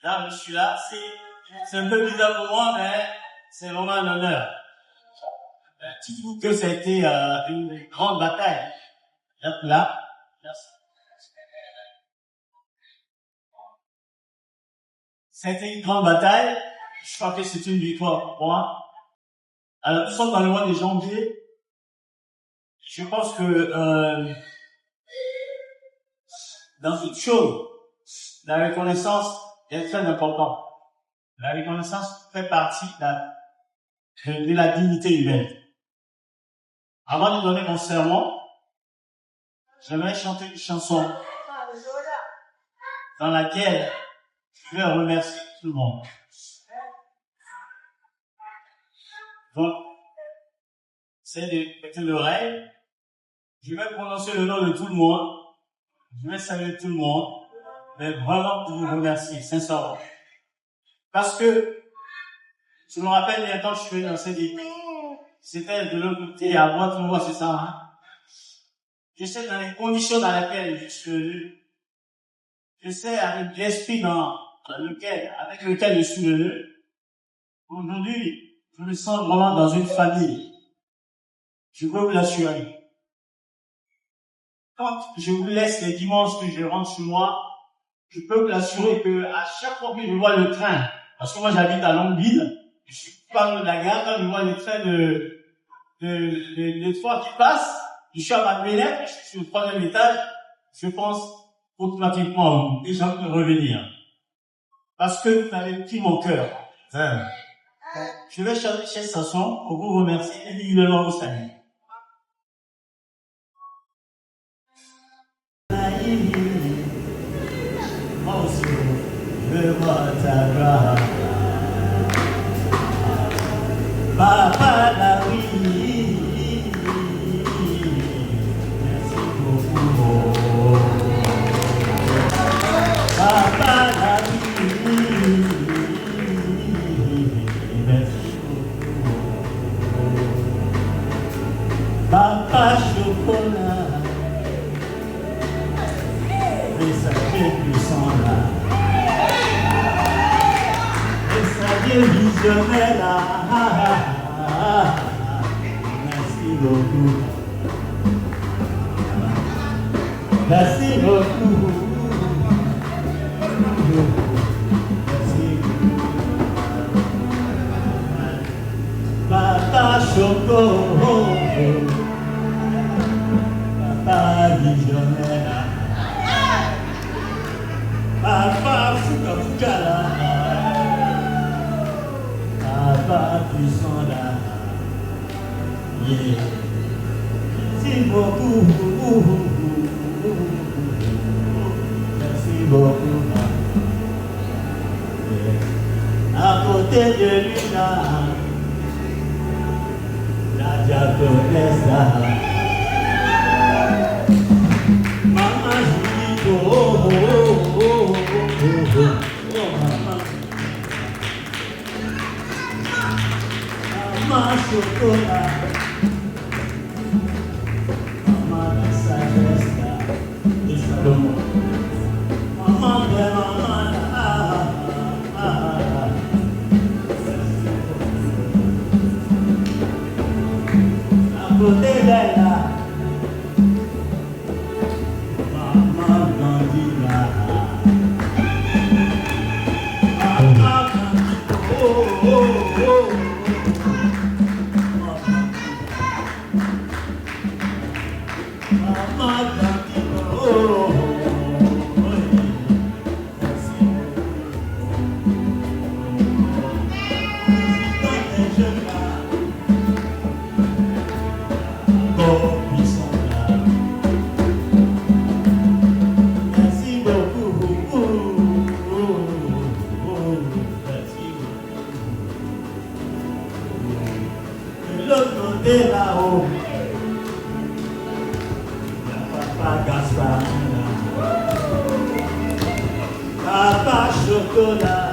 Là, je suis là, c'est un peu bizarre pour moi, mais c'est vraiment un honneur. Dites-vous que ça a été une grande bataille. Là, merci. Ça a été une grande bataille. Je crois que c'est une victoire pour moi. Alors, nous sommes dans le mois de janvier. Je pense que dans toute chose, la reconnaissance est très importante. La reconnaissance fait partie de la dignité humaine. Avant de donner mon sermon, j'aimerais chanter une chanson dans laquelle je vais remercier tout le monde. Donc, c'est de prêter l'oreille. Je vais prononcer le nom de tout le monde. Je vais saluer tout le monde. Mais vraiment pour vous remercier, sincèrement. Parce que, je me rappelle, il y a quand je suis venu dans cette église, c'était de l'autre côté, à droite, on voit, c'est ça, hein. Je sais dans les conditions dans lesquelles je suis venu. Je sais avec l'esprit avec lequel je suis venu. Aujourd'hui, je me sens vraiment dans une famille. Je peux vous l'assurer. Quand je vous laisse les dimanches que je rentre chez moi, je peux vous l'assurer que à chaque fois que je vois le train, parce que moi j'habite à Longueville, je suis pas loin de la gare, quand je vois le train de soir qui passe, je suis à ma fenêtre, je suis au 3e étage, je pense automatiquement que j'ai envie de revenir. Parce que vous avez pris mon cœur. Je vais chanter cette chanson pour vous remercier et individuellement vous saluer. Moi aussi, je veux voir ta gloire. Papa, la oui. Merci beaucoup. Papa, la oui. Merci beaucoup. Papa, chocolat. Messager puissant là, messager visionnaire là, merci beaucoup, merci beaucoup, merci beaucoup, Papa Choco, Papa visionnaire là. Papa Fukafukala, Papa puissant là, yeah. Merci beaucoup, merci beaucoup, yeah. À côté de lui là, la diaconesse là, Maman Julie, oh, oh, oh. Maman chocolat, maman de sagesse de Salomon, maman de maman à côté d'elle là, maman grandit là. Là-haut, Papa Gaspard, Papa Chocolat,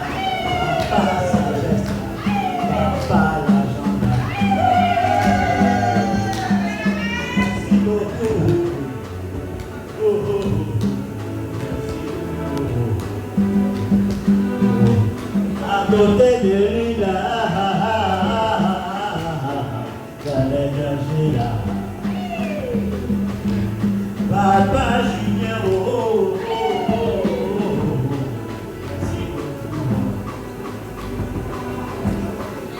Papa Sagesse, Papa l'agenda. Merci beaucoup. Oh, oh, oh. Merci beaucoup. côté de lui là, j'allais chercher là. Papa Julien, oh, oh, oh, oh, oh. Merci beaucoup.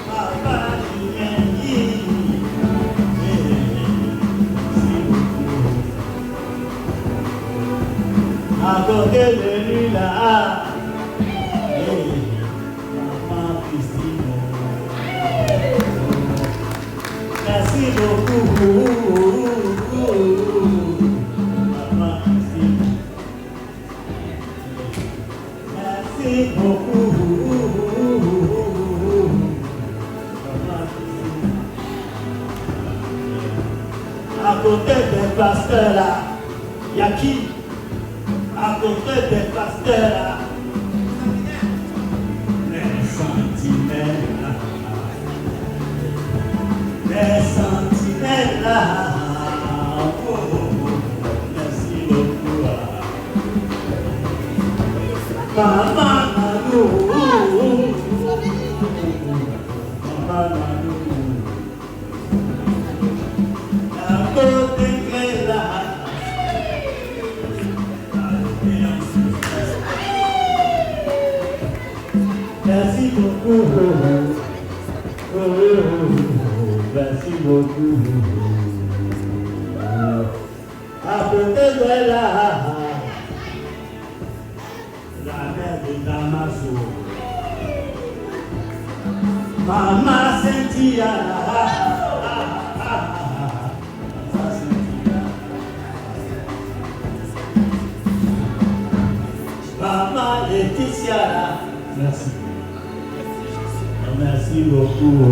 Papa Julien, merci beaucoup. À côté de lui là, maman Christine, merci beaucoup. Maman Christine, merci beaucoup. Maman Christine, à côté des pasteurs là, il y a qui? À côté des pasteurs là, les sentinelles là, les sentinelles là, oh, oh, oh, merci beaucoup. Maman Nanou, Maman Nanou, à côté de là. Merci beaucoup. Merci beaucoup. À côté de là, la mère de Damaso, Maman Cynthia, Maman Laetitia, merci. Merci beaucoup.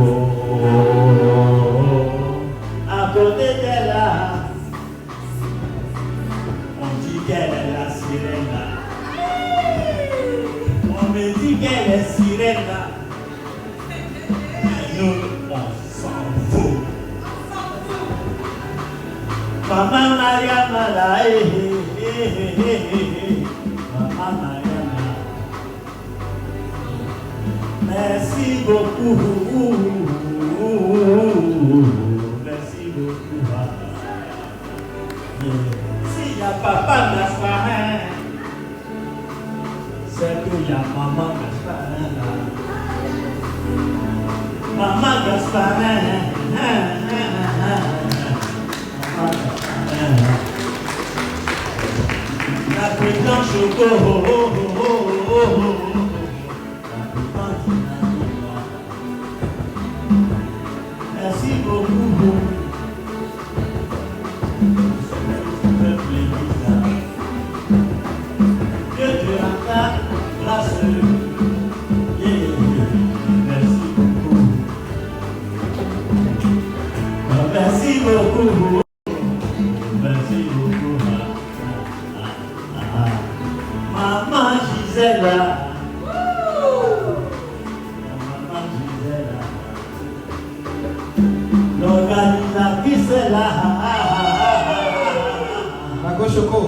À côté d'elle là, on dit qu'elle est la sirène là. On me dit qu'elle est sirène là. Mais nous, on s'en fout. Maman Mariama là, Maman Mariama. Merci beaucoup. Merci beaucoup. S'il y a papa Gasparin, c'est qu'il y a maman Gasparin là. Maman Gasparin. Maman Gasparin. La présidente Choco. Merci beaucoup. Dieu te accorde grâce. Merci beaucoup. Merci beaucoup. Merci beaucoup. Maman Gisela. Maman Gisela. L'organisatrice est là. Nago Choco.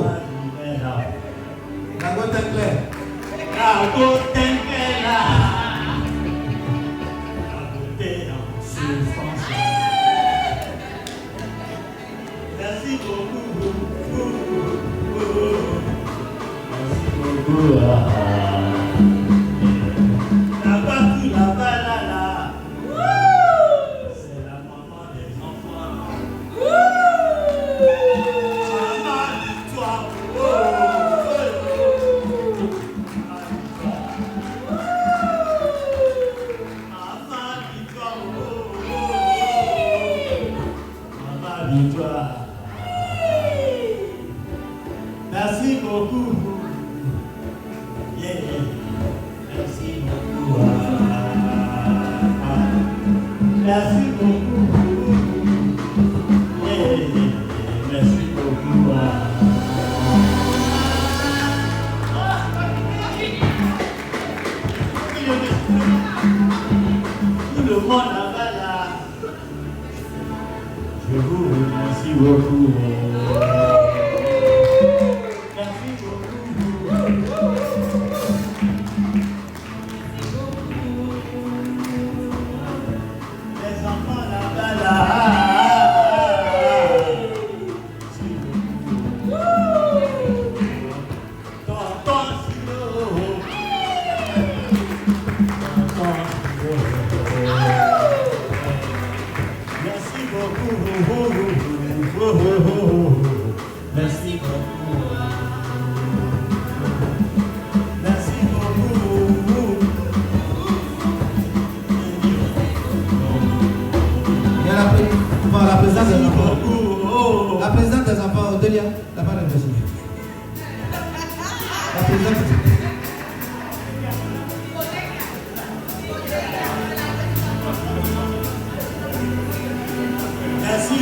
Nago Tenkle. Nago Tenkle là. Nago Tenkle français. Merci beaucoup. Merci beaucoup. Là-bas, tout là-bas, là. Merci beaucoup. Yeah. Merci beaucoup. Merci beaucoup. Yeah. Merci beaucoup. Tout le monde là-bas là. Je vous remercie beaucoup. Merci beaucoup.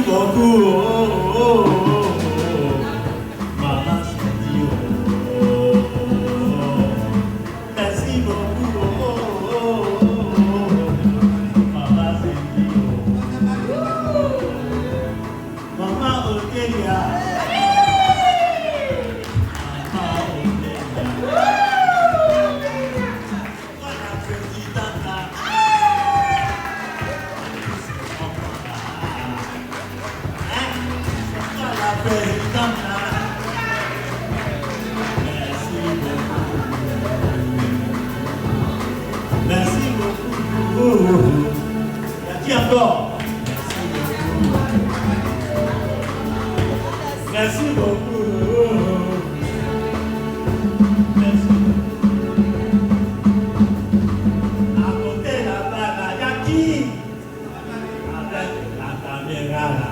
beaucoup, Maman Cindy, merci beaucoup, Maman Cindy, Maman Otelia, merci beaucoup. Qui encore? Merci beaucoup. Merci. À côté là-bas, il y a qui? Avec la caméra là.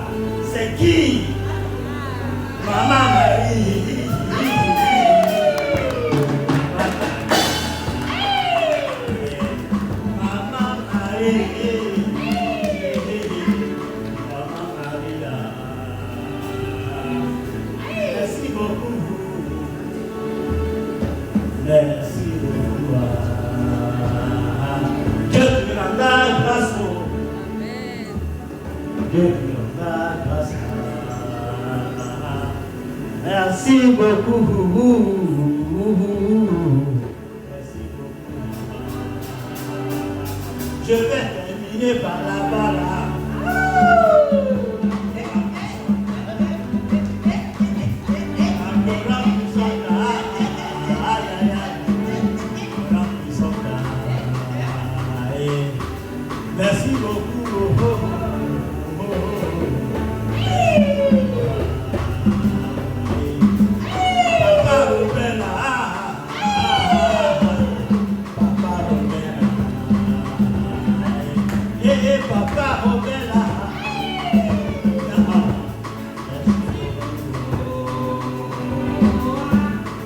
C'est qui? Maman Marie. Maman Marie. Maman Marie. Merci beaucoup. Merci beaucoup. Dieu te rendra grâce. Dieu te rendra grâce. Merci beaucoup. Merci beaucoup. Je vais terminer par là-bas là. Merci beaucoup. Papa Robella. Papa Robella. Papa Robella.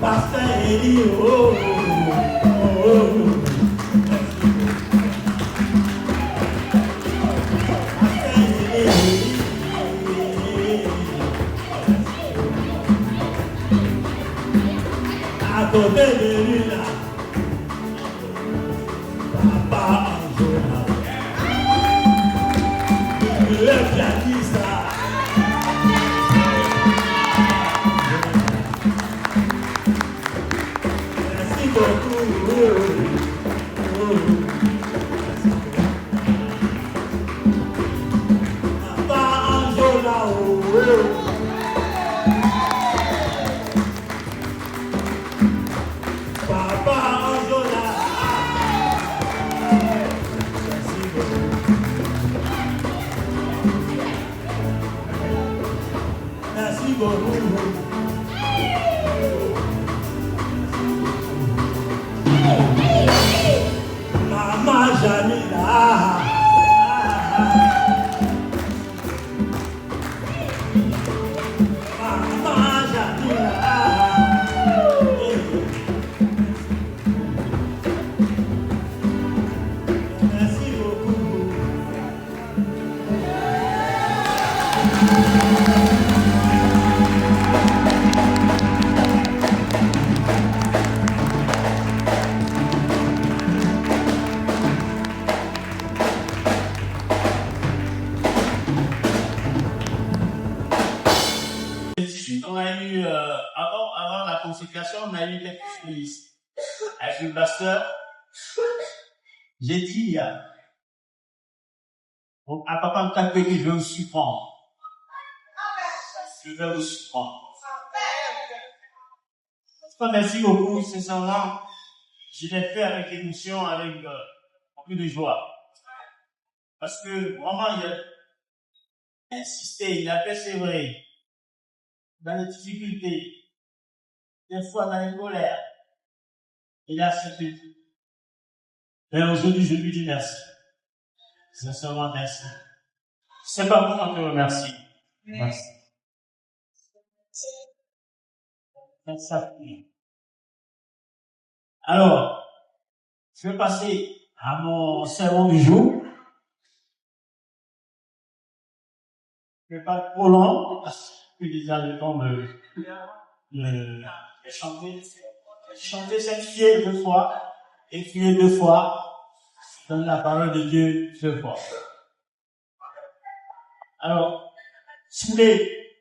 Pasteur Eli, à côté de lui là, Papa Angola, le pianiste là. Merci beaucoup. Papa Angola, Papa Angola. Merci beaucoup. Merci beaucoup. Maman Jamila. Maman Jamila. Merci beaucoup. On a eu, avant la consécration, on a eu quelques coulisses. Avec le pasteur, j'ai dit à Papa Mkakwe que je vais vous surprendre. Je vais vous surprendre. Merci beaucoup, sincèrement. Je l'ai fait avec émotion, avec beaucoup de joie. Parce que vraiment, il a insisté, il a persévéré dans les difficultés, des fois dans les colères. Il a accepté. Et aujourd'hui, je lui dis merci. Sincèrement, merci. C'est pas comment te remercier. Merci. Alors, je vais passer à mon sermon du jour. Je vais pas trop long, parce que déjà le temps de chanter. Chanter, c'est crier 2 fois, et crier 2 fois, donne la parole de Dieu 2 fois. Alors, si vous voulez,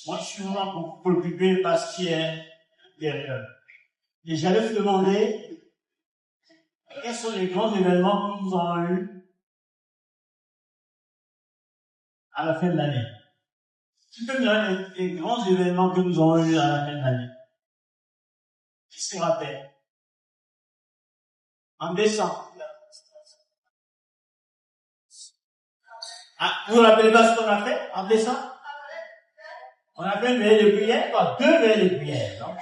moi je suis vraiment préoccupé par ce qui est derrière. Et j'allais vous demander, quels sont les grands événements que nous avons eus à la fin de l'année? Tu peux me donner les grands événements que nous avons eus à la fin de l'année? Qui se rappelle? En décembre. Ah, vous vous rappelez pas ce qu'on a fait en décembre? On a fait une veille de prière, quoi, 2 veilles de prière, non?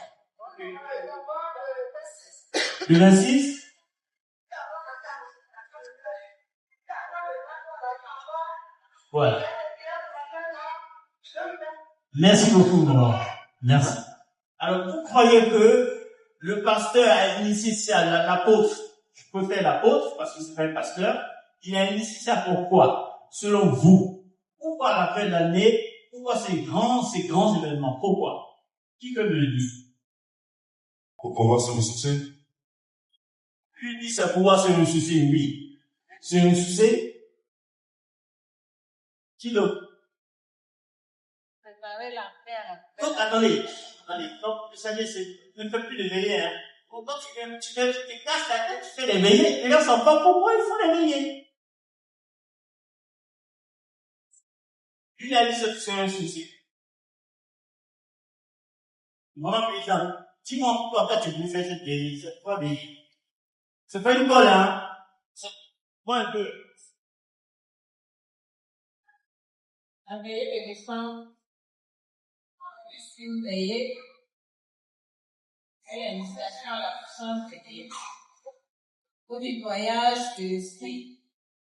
Le 26? Voilà. Merci beaucoup, mon merci. Alors, vous croyez que le pasteur a initié ça, l'apôtre, je préfère l'apôtre parce que c'est pas un pasteur, il a initié ça pourquoi? Selon vous. Pourquoi à la fin de l'année? Pourquoi ces grands événements? Pourquoi? Qui peut me le dire? Pour pouvoir se ressourcer. Qui dit c'est pouvoir se ressourcer? Oui. Se ressourcer? Qui d'autre? Préparer la paix à la paix. Donc, attendez. Donc, ça dit, ne fais plus de veiller, hein. Quand tu te casses la tête, tu fais les veillées. Les gens savent pas pourquoi il faut les veiller. Lui a dit c'est un souci. Mon paysan, dis-moi pourquoi tu veux faire cette veillée, c'est quoi veiller? C'est pas une colle, hein. C'est moi un peu. La veillée de décembre, c'est une veillée. Et l'initiation à la puissance de Dieu. Au nettoyage de l'esprit,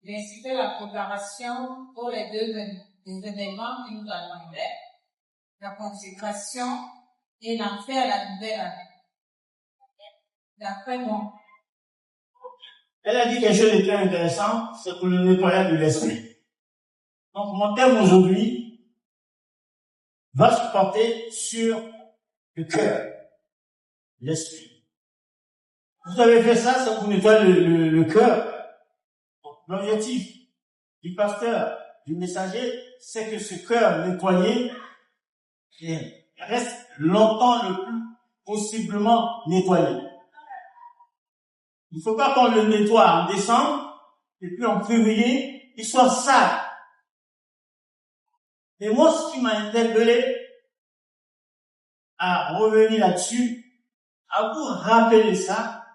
d'inciter la préparation pour les 2 événements que nous allons faire, la consécration et l'entrée à la nouvelle année. D'après moi. Elle a dit quelque chose de très intéressant, c'est pour le nettoyage de l'esprit. Donc, mon thème aujourd'hui va se porter sur le cœur, l'esprit. Vous avez fait ça, ça vous nettoie le cœur. L'objectif du pasteur, du messager, c'est que ce cœur nettoyé reste longtemps le plus possiblement nettoyé. Il ne faut pas qu'on le nettoie en décembre, et puis en février, il soit sale. Et moi, ce qui m'a interpellé à revenir là-dessus, à vous rappeler ça,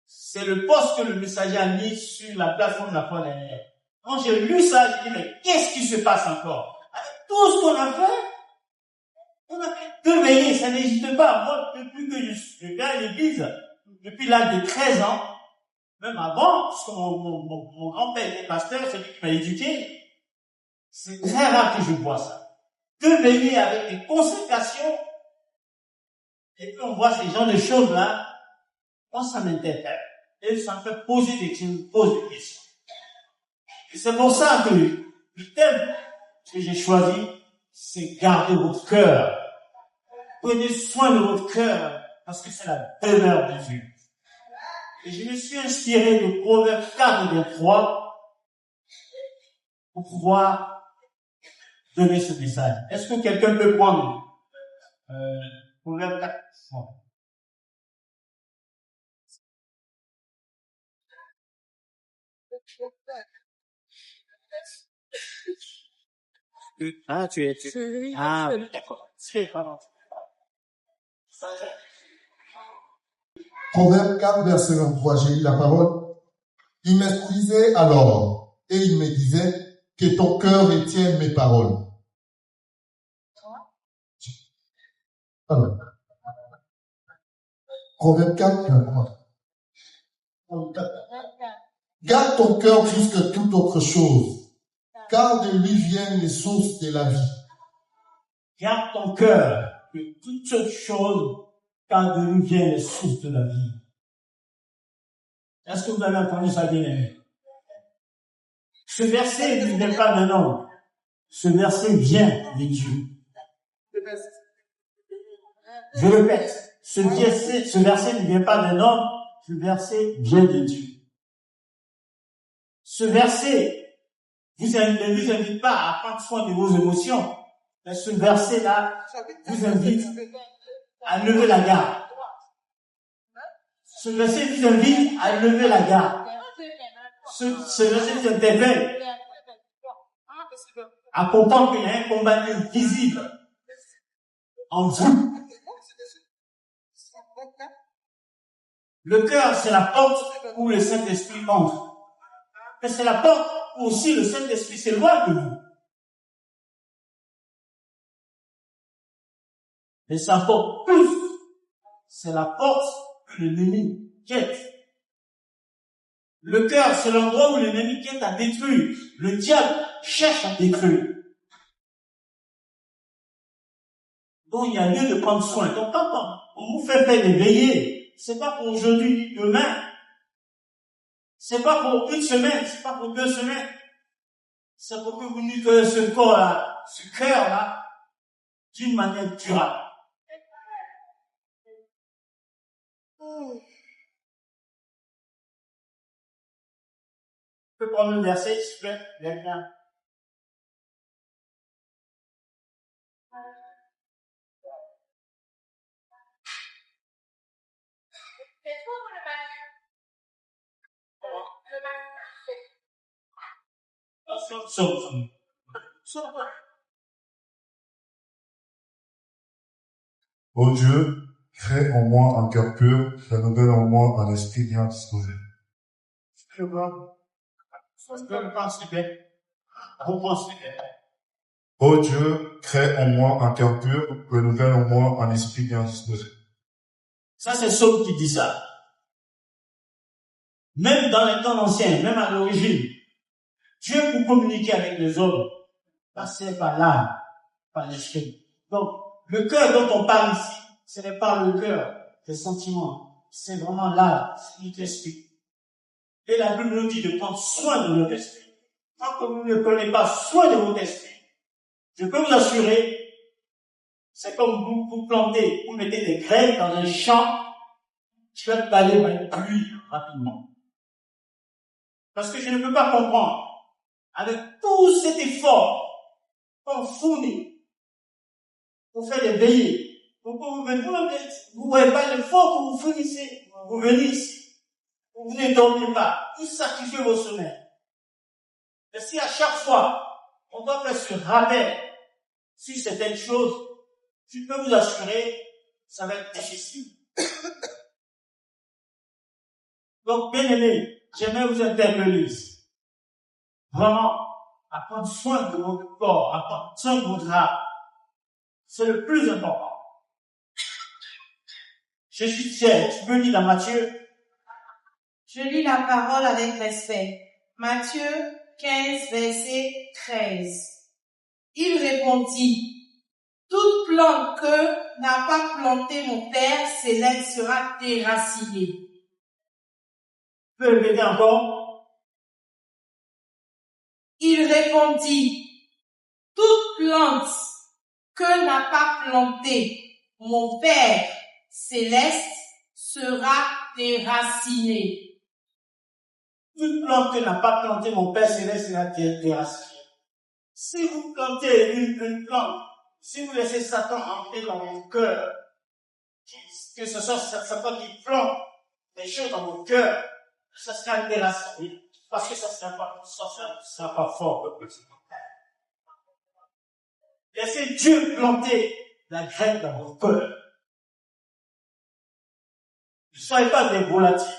c'est le post que le messager a mis sur la plateforme de la fois dernière. Quand j'ai lu ça, j'ai dit, mais qu'est-ce qui se passe encore? Avec tout ce qu'on a fait, on a fait 2 veillées, ça n'existe pas. Moi, depuis que je viens à l'église, depuis l'âge de 13 ans, même avant, parce que mon grand-père était pasteur, c'est lui qui m'a éduqué, c'est très rare que je vois ça. 2 veillées avec des consécrations, et puis on voit ces genres de choses-là, moi ça m'interpelle. Et ça me fait poser des questions. Et c'est pour ça que le thème que j'ai choisi, c'est garder votre cœur. Prenez soin de votre cœur, parce que c'est la demeure de Dieu. Et je me suis inspiré de Proverbe 4, verset 3, pour pouvoir donner ce message. Est-ce que quelqu'un peut prendre Proverbe 4, 3? Ah, tu ah, d'accord. Proverbe 4, verset 23, j'ai lu la parole. Il m'instruisait alors, et il me disait, que ton cœur retienne mes paroles. Alors, Proverbe 4, 23. Garde ton cœur plus que toute autre chose, car de lui viennent les sources de la vie. Garde ton cœur, que toute autre chose, car de lui viennent les sources de la vie. Est-ce que vous avez entendu ça bien aimé? Ce verset ne vient pas d'un homme. Ce verset vient de Dieu. Je répète, ce verset ne vient pas d'un homme, ce verset vient de Dieu. Ce verset ne vous invite pas à prendre soin de vos émotions, mais ce verset-là vous invite à lever la garde. Ce verset vous invite à lever la garde. Ce verset vous interpelle à comprendre qu'il y a un combat invisible en vous. Le cœur, c'est la porte où le Saint-Esprit entre. Mais c'est la porte où aussi le Saint-Esprit s'éloigne de vous. Et sa porte plus, c'est la porte que l'ennemi guette. Le cœur, c'est l'endroit où l'ennemi guette à détruire. Le diable cherche à détruire. Donc il y a lieu de prendre soin. Donc quand on vous fait faire des veillées, c'est pas pour aujourd'hui ni demain. C'est pas pour une semaine, c'est pas pour 2 semaines. C'est pour que vous nettoyez ce corps-là, ce cœur-là, d'une manière durable. Je peux prendre le verset, s'il vous plaît, quelqu'un. Ô Dieu, crée en moi un cœur pur, renouvelle en moi un esprit bien disposé. Je vois. Ô Dieu, crée en moi un cœur pur, renouvelle en moi un esprit bien disposé. Ça, c'est Somme qui dit ça. Même dans les temps anciens, même à l'origine, Dieu, pour communiquer avec les hommes, passait par l'âme, par l'esprit. Donc, le cœur dont on parle ici, ce n'est pas le cœur, les sentiments. C'est vraiment l'âme, c'est notre esprit. Et la Bible nous dit de prendre soin de notre esprit. Tant que vous ne prenez pas soin de votre esprit, je peux vous assurer, c'est comme vous plantez, vous mettez des graines dans un champ, qui va balayer par une pluie rapidement. Parce que je ne peux pas comprendre, avec tout cet effort qu'on fournit pour faire des veillées, pour que vous voyez pas l'effort que vous fournissez, vous venez ici, vous ne dormez pas, vous sacrifiez vos sommeils. Et si à chaque fois, on doit faire ce rappel sur certaines choses, je peux vous assurer, ça va être difficile. Donc, bien aimé, j'aimerais vous interpeller ici. Vraiment, à prendre soin de votre corps, à prendre soin de votre âme. C'est le plus important. Je suis fier. Tu peux lire dans Matthieu? Je lis la parole avec respect. Matthieu 15, verset 13. Il répondit, toute plante que n'a pas planté mon Père céleste sera déracinée. Tu peux répéter encore? Il répondit, toute plante que n'a pas planté mon Père céleste sera déracinée. Toute plante que n'a pas planté mon Père céleste sera déracinée. Si vous plantez une plante, si vous laissez Satan entrer dans mon cœur, que ce soit Satan qui plante des choses dans mon cœur, ça sera déraciné. Parce que ça sera pas fort. Laissez Dieu planter la graine dans votre cœur. Ne soyez pas des volatiles.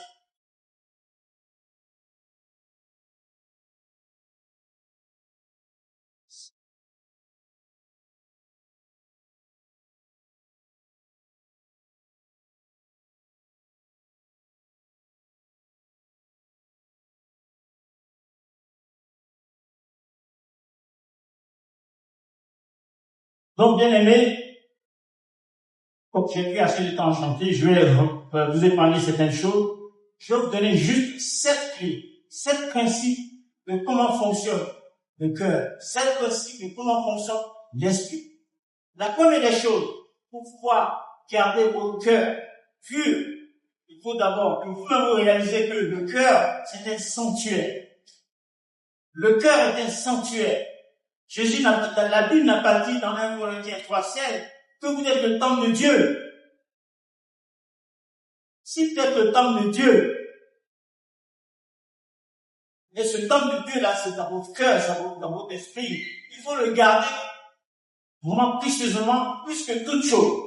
Donc, bien aimé, comme j'ai pris assez de temps à chanter, je vais vous épargner certaines choses. Je vais vous donner juste 7 clés, 7 principes de comment fonctionne le cœur. 7 principes de comment fonctionne l'esprit. La première des choses, pour pouvoir garder votre cœur pur, il faut d'abord que vous-même vous réalisez que le cœur, c'est un sanctuaire. Le cœur est un sanctuaire. Jésus, la Bible n'a pas dit dans 1 Corinthiens 3:16 que vous êtes le temple de Dieu. Si vous êtes le temple de Dieu, et ce temple de Dieu là, c'est dans votre cœur, c'est dans votre esprit, il faut le garder vraiment précieusement, plus que toute chose.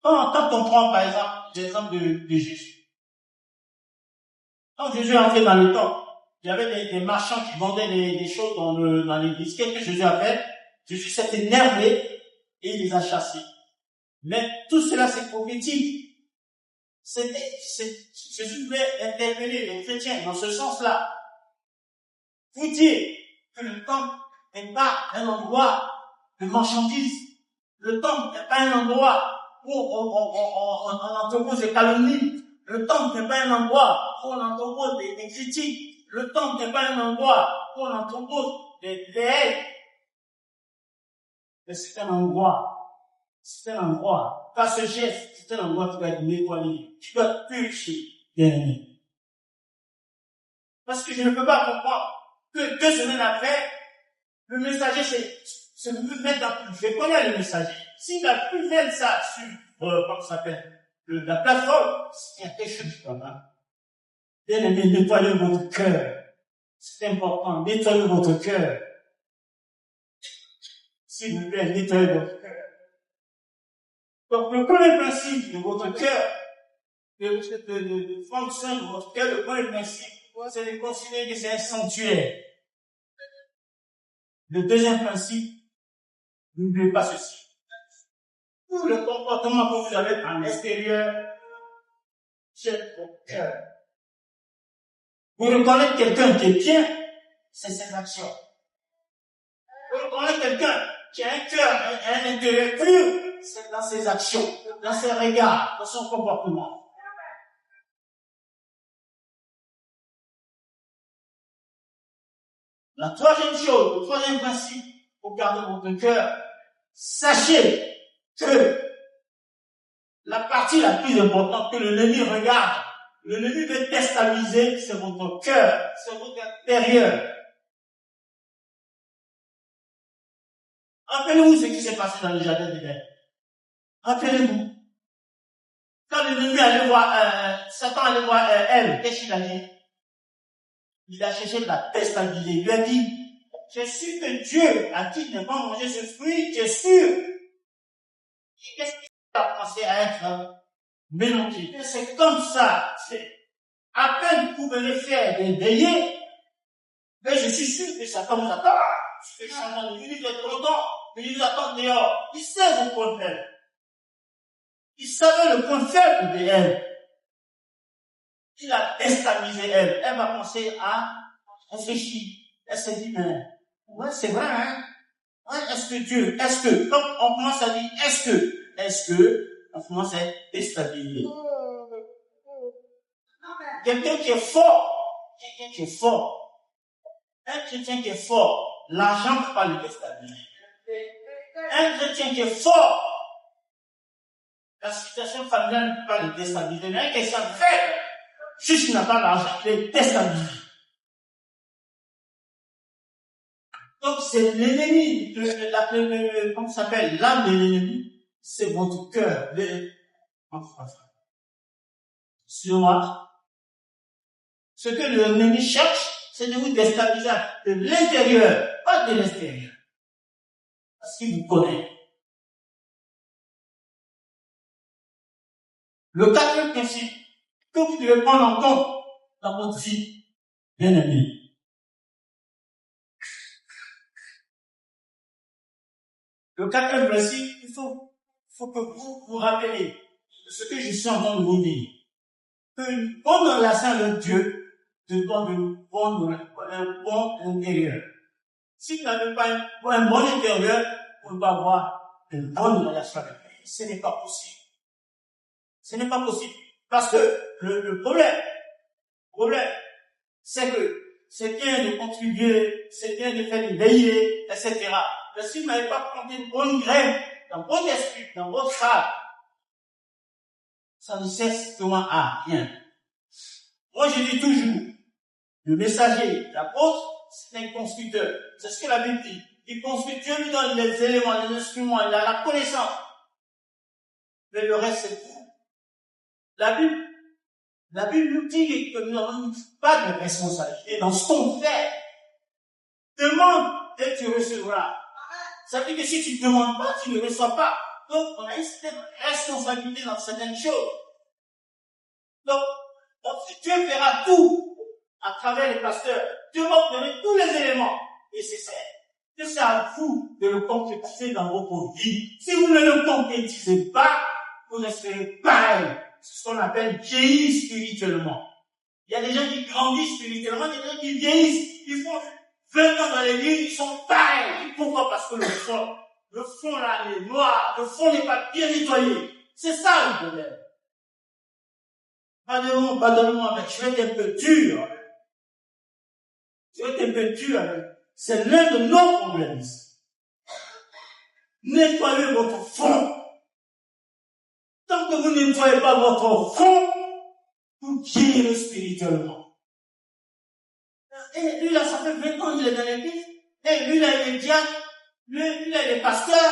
Quand on prend par exemple l'exemple de Jésus. Quand Jésus est entré dans le temple, il y avait des marchands qui vendaient des choses dans l'église. Qu'est-ce que Jésus a fait? Jésus s'est énervé et il les a chassés. Mais tout cela c'est prophétique. Jésus voulait interpeller les chrétiens dans ce sens-là. Vous dire que le temple n'est pas un endroit de marchandises. Le temple n'est pas un endroit où on entrepose des calomnies. Le temple n'est pas un endroit où on entrepose des critiques. Le temple n'est pas un endroit où on entrepose des haines. Mais c'est un endroit. Par ce geste, c'est un endroit qui doit être nettoyé. Tu dois être purifié, bien aimé. Parce que je ne peux pas comprendre que 2 semaines après, le messager se met dans plus. Je connais le messager. S'il a pu faire ça sur, comment ça s'appelle, la plateforme, il y a quelque chose comme ça. Bien aimé, nettoyez votre cœur. C'est important. Nettoyez votre cœur. S'il vous plaît, nettoyez votre cœur. Donc, le premier principe de votre cœur, de fonction de votre cœur, le premier principe, c'est de considérer que c'est un sanctuaire. Le deuxième principe, n'oubliez pas ceci. Tout le comportement que vous avez en extérieur, c'est votre cœur. Vous reconnaissez quelqu'un qui est bien, c'est ses actions. Vous reconnaissez quelqu'un qui a un cœur, un intérieur pur, c'est dans ses actions, dans ses regards, dans son comportement. La troisième chose, le troisième principe, pour garder votre cœur, sachez que la partie la plus importante que l'ennemi regarde, l'ennemi veut déstabiliser, c'est votre cœur, c'est votre intérieur. Rappelez-vous ce qui s'est passé dans le jardin d'Éden. Rappelez-vous. Quand l'ennemi allait voir, Satan allait voir Ève, qu'est-ce qu'il a dit? Il a cherché de la déstabiliser. Il lui a dit, je suis sûr que Dieu a dit de ne pas manger ce fruit, tu es sûr. Qu'est-ce qu'il a pensé à être mélangé? C'est comme ça. À peine vous venez faire des veillées, mais je suis sûr que Satan vous attend. Je suis en train de lui dire content, mais il nous attend dehors. Il sait le point faible. Il savait le point faible de Ève. Il a déstabilisé Ève. Elle va penser à réfléchir. Elle s'est dit, mais, ouais, c'est vrai, hein. Ouais, comme on commence à dire, on commence à être déstabilisé. Quelqu'un qui est fort, un chrétien qui est fort, l'argent ne peut pas le déstabiliser. Un chrétien qui est fort, la situation familiale ne peut pas le déstabiliser. Mais un chrétien faible, juste qu'il n'a pas l'argent, il est déstabilisé. Donc c'est l'ennemi, comment ça s'appelle, l'âme de l'ennemi, c'est votre cœur. Sur moi, ce que l'ennemi cherche, c'est de vous déstabiliser de l'intérieur, pas de l'extérieur. Parce qu'il vous connaît. Le quatrième principe que vous devez prendre en compte dans votre vie, bien aimé. Le quatrième principe, il faut que vous vous rappeliez ce que je suis en train de vous dire. Qu'une bonne relation avec Dieu te donne un bon intérieur. Si tu n'avais pas un bon intérieur, on ne va avoir une bonne relation avec lui. Ce n'est pas possible. Ce n'est pas possible. Parce que le problème, c'est que c'est bien de contribuer, c'est bien de faire une veillée, etc. Mais si vous n'avez pas planté une bonne graine dans votre esprit, dans votre âme, ça ne sert strictement à rien. Moi, je dis toujours, le messager, l'apôtre, c'est un constructeur. C'est ce que la Bible dit. Il construit, Dieu lui donne les éléments, les instruments, il a la connaissance. Mais le reste, c'est tout. La Bible nous dit que nous n'avons pas de responsabilité dans ce qu'on fait. Demande et tu recevras. Ça veut dire que si tu ne demandes pas, tu ne reçois pas. Donc, on a une certaine responsabilité dans certaines choses. Donc Dieu fera tout à travers les pasteurs. Dieu va vous donner tous les éléments nécessaires. Et c'est à vous de le concrétiser dans votre vie. Si vous ne le concrétisez pas, vous resterez pareil. C'est ce qu'on appelle vieillir spirituellement. Il y a des gens qui grandissent spirituellement, il y a des gens qui vieillissent. Ils font 20 ans dans l'église, ils sont pareils. Pourquoi? Parce que le fond là, il est noir, le fond n'est pas bien nettoyé. C'est ça le problème. Pardonne-moi, mais je vais être un peu dur. C'est l'un de nos problèmes. Nettoyez votre fond. Tant que vous ne nettoyez pas votre fond, vous vieillirez spirituellement. Et lui là, ça fait 20 ans qu'il est dans l'église. Et lui là, il est diacre. Lui là, il est pasteur.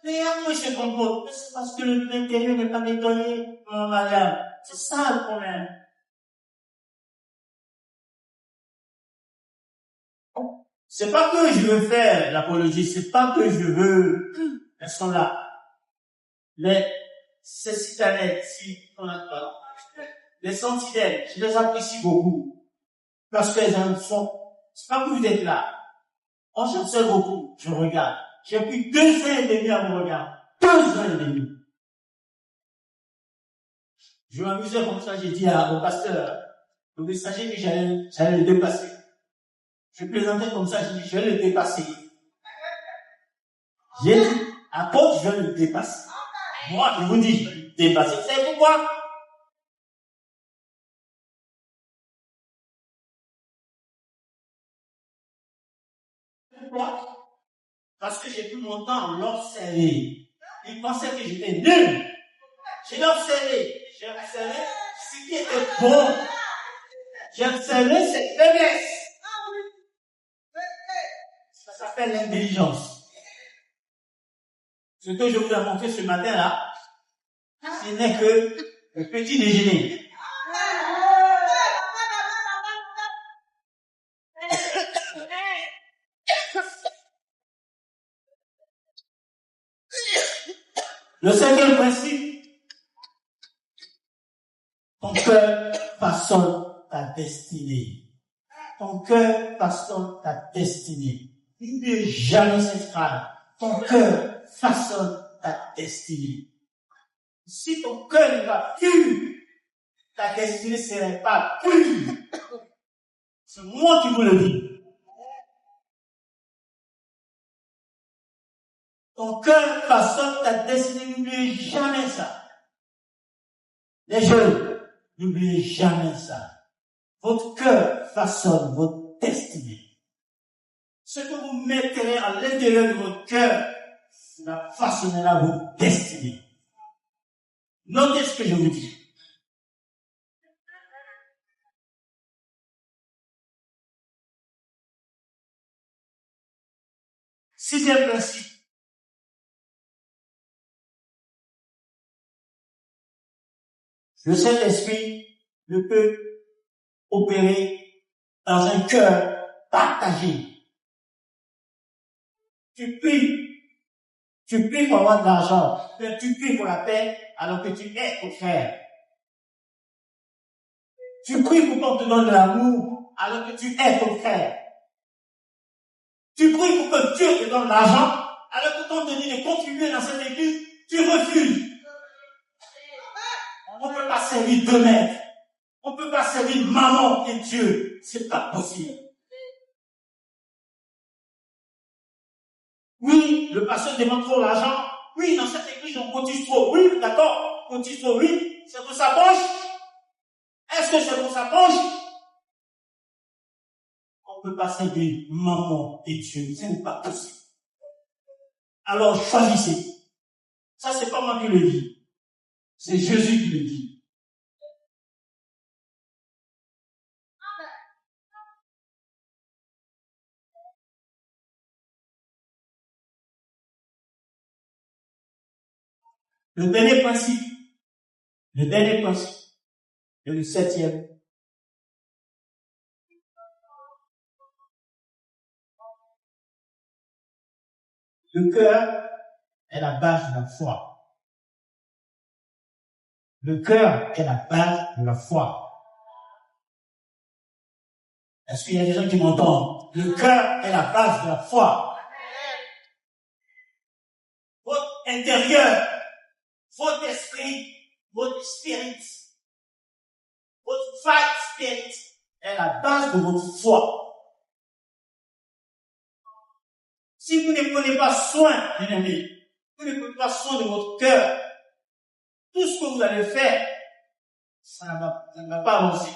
Mais après, il se comporte. Mais c'est parce que l'intérieur n'est pas nettoyé, madame. C'est ça le problème. C'est pas que je veux faire l'apologie, c'est pas que je veux, elles sont là. Ces citanettes, si on a pas, les sentinelles, je les apprécie beaucoup. Parce qu'elles en sont, c'est pas que vous êtes là. On j'observe beaucoup, je regarde. J'ai pris 2 ans et demi à vous regarder. 2 ans et demi. Je m'amusais comme ça, j'ai dit au pasteur, au messager que j'allais le dépasser. Je plaisantais comme ça, j'ai dit, je vais le dépasser. J'ai dit, apôtre, je vais le dépasser. Moi, je vous dis, je vais le dépasser. Vous savez pourquoi? Pourquoi? Parce que j'ai pris mon temps à l'observer. Il pensait que j'étais nul. J'ai observé ce qui était bon. J'ai observé cette faiblesse. Ça s'appelle l'intelligence. Ce que je vous ai montré ce matin-là, ce n'est que le petit déjeuner. Le 5e principe, ton cœur façonne ta destinée. Ton cœur façonne ta destinée. N'oublie jamais cette phrase. Ton cœur façonne ta destinée. Si ton cœur ne va plus, ta destinée ne serait pas plus. C'est moi qui vous le dis. Ton cœur façonne ta destinée. N'oubliez jamais ça. Les jeunes, n'oubliez jamais ça. Votre cœur façonne votre destinée. Ce que vous mettrez à l'intérieur de votre cœur, cela façonnera votre destinée. Notez ce que je vous dis. Sixième principe. Le Saint-Esprit ne peut opérer dans un cœur partagé. Tu pries pour avoir de l'argent, mais tu pries pour la paix alors que tu es contraire. Tu pries pour qu'on te donne de l'amour alors que tu es contraire. Tu pries pour que Dieu te donne l'argent alors que quand on te dit de contribuer dans cette église, tu refuses. On ne peut pas servir deux maîtres. On ne peut pas servir maman et Dieu. c'est pas possible. Oui, le pasteur demande trop l'argent. Oui, dans cette église, on cotise trop. Oui, d'accord, on cotise trop. Oui, c'est pour sa poche. Est-ce que c'est pour sa poche? On peut pas servir maman et Dieu. Ce n'est pas possible. Alors, choisissez. Ça, c'est pas moi qui le dis. C'est Jésus qui le dit. Le dernier principe, et le 7e. Le cœur est la base de la foi. Le cœur est la base de la foi. Est-ce qu'il y a des gens qui m'entendent? Le cœur est la base de la foi. Votre intérieur, votre esprit, votre spirit, votre fight spirit est la base de votre foi. Si vous ne prenez pas soin, bien aimé, vous ne prenez pas soin de votre cœur, tout ce que vous allez faire, ça ne va pas avancer.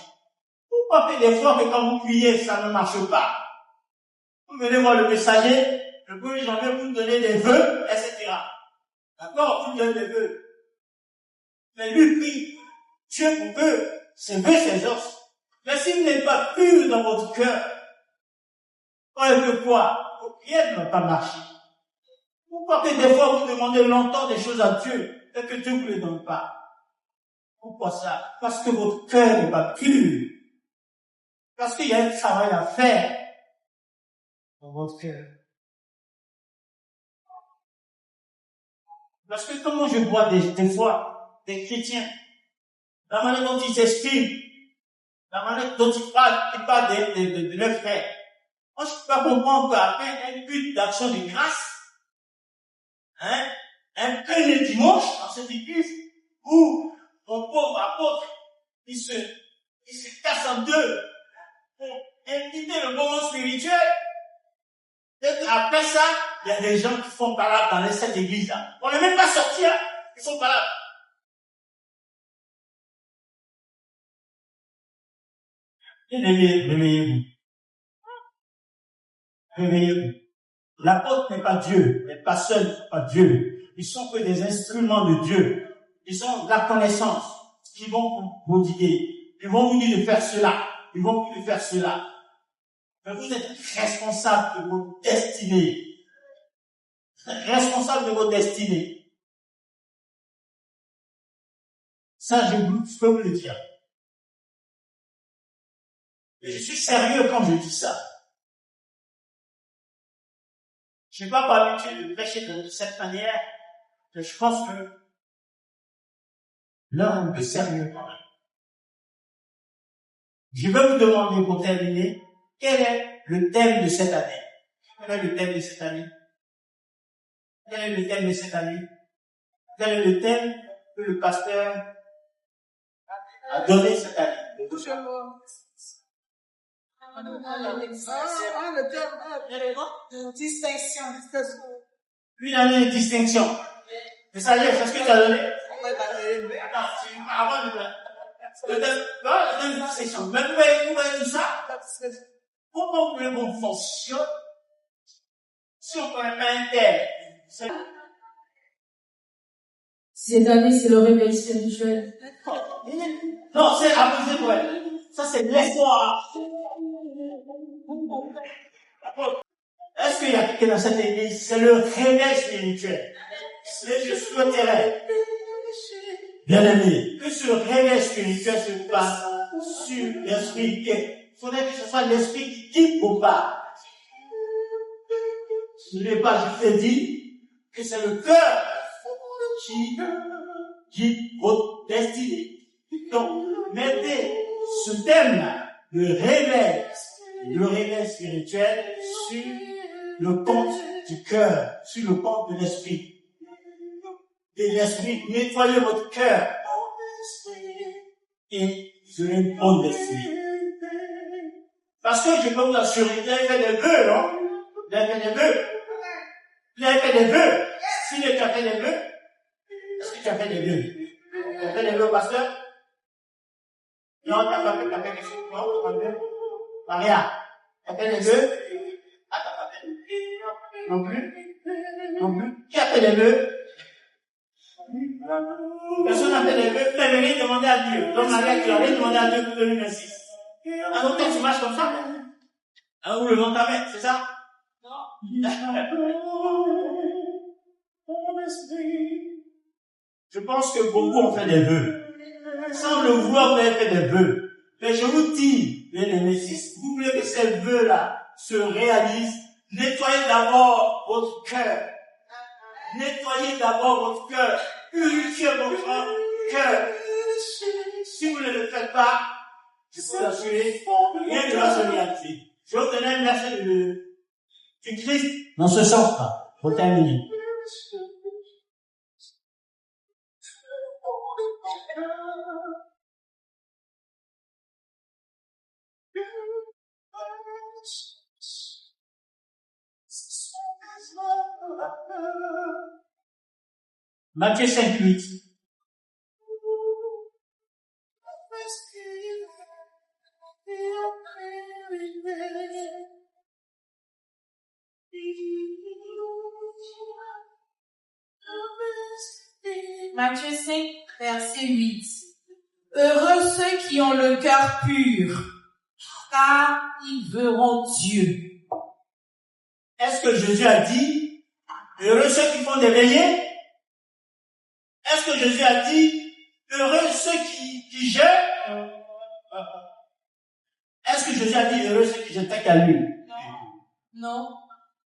Vous portez des fois que quand vous priez, ça ne marche pas. Vous venez voir le messager, le 1er janvier, vous donner des vœux, etc. D'accord? Vous donnez des vœux. Mais lui prie, Dieu vous veut, c'est vœux, ses os. Mais si vous n'êtes pas pur dans votre cœur, quelquefois, vos prières ne vont pas marcher. Vous portez des fois, vous demandez longtemps des choses à Dieu, et que Dieu ne vous les donne pas. Pourquoi ça? Parce que votre cœur n'est pas pur. Parce qu'il y a un travail à faire dans votre cœur. Parce que comment je vois des fois des chrétiens, la manière dont ils s'expriment, la manière dont ils parlent de leurs frères. Moi, je ne peux pas comprendre qu'après un but d'action de grâce, un premier dimanche dans cette église, où mon pauvre apôtre, il se casse en deux pour inviter le moment spirituel. Et après ça, il y a des gens qui font par là dans cette église-là. On n'est même pas sorti, hein. Ils font par là. Réveillez-vous. Réveillez-vous. L'apôtre n'est pas Dieu. Les pasteurs ne sont pas Dieu. Ils sont que des instruments de Dieu. Ils ont la connaissance. Ils vont vous prodiguer. Ils vont vous dire de faire cela. Ils vont vous dire de faire cela. Mais vous êtes responsable de votre destinée. Responsable de votre destinée. Ça, je peux vous le dire. Et je suis sérieux quand je dis ça. Je n'ai pas l'habitude de prêcher de cette manière, mais je pense que là, on est sérieux quand même. Je vais vous demander pour terminer, quel est le thème de cette année? Quel est le thème de cette année? Quel est le thème de cette année? Quel est le thème que le pasteur a donné cette année? Distinction. Une année de distinction. Mais ça y est, c'est ce que tu as donné? Attends, c'est avant le thème de distinction. Mais vous voyez tout ça? Comment vous voulez qu'on fonctionne si on ne connaît pas un thème? Cette année, c'est le réveil spirituel. Non, c'est apposé pour elle. Ça, c'est l'espoir. Est-ce qu'il y a quelqu'un dans cette église? C'est le réveil spirituel. Je souhaiterais, bien aimé, que ce réveil spirituel se passe sur l'esprit. Il faudrait que ce soit l'esprit qui guide vos pas. Ce n'est pas, je t'ai dit, que c'est le cœur qui guide votre destinée. Donc, mettez ce thème, le réveil spirituel, sur le compte du cœur, sur le compte de l'esprit. Et l'esprit, nettoyez votre cœur. Et vous aurez une bonne destinée. Parce que je peux vous assurer, il avait fait des vœux, non? Il avait fait des vœux. Il avait fait des vœux. S'il tu as fait des vœux, est-ce que tu as fait des vœux? Tu as fait des vœux, pasteur? Non, tu n'as pas fait quelque chose. Non, tu n'as pas fait. Maria, tu as fait des vœux? Ah, tu n'as pas fait. Non plus? Non plus? Qui a fait des vœux? Personne n'a fait des vœux. Tu n'avais rien demandé à Dieu. Donc, Maria, tu n'avais rien demandé à Dieu pour 2026. Un autre tu marches comme ça. Un ou le vent ta main, c'est ça? Non. Je pense que beaucoup ont fait des vœux. Sans le vouloir, vous avez fait des vœux. Mais je vous dis, bien aimés, si vous voulez que ces vœux-là se réalisent, nettoyez d'abord votre cœur. Nettoyez d'abord votre cœur. Purifiez votre cœur. Si vous ne le faites pas, je peux vous assurer, rien ne va se réaliser. Je vais vous donner un verset du Christ dans ce sens-là, pour terminer. Matthieu 5:8. Matthieu 5, verset 8. Heureux ceux qui ont le cœur pur, car ils verront Dieu. Est-ce que Jésus a dit, heureux ceux qui font des veillées? Est-ce que Jésus a dit, heureux ceux qui jeûnent? Est-ce que Jésus a dit, heureux ceux qui jeûnent à lui? Non.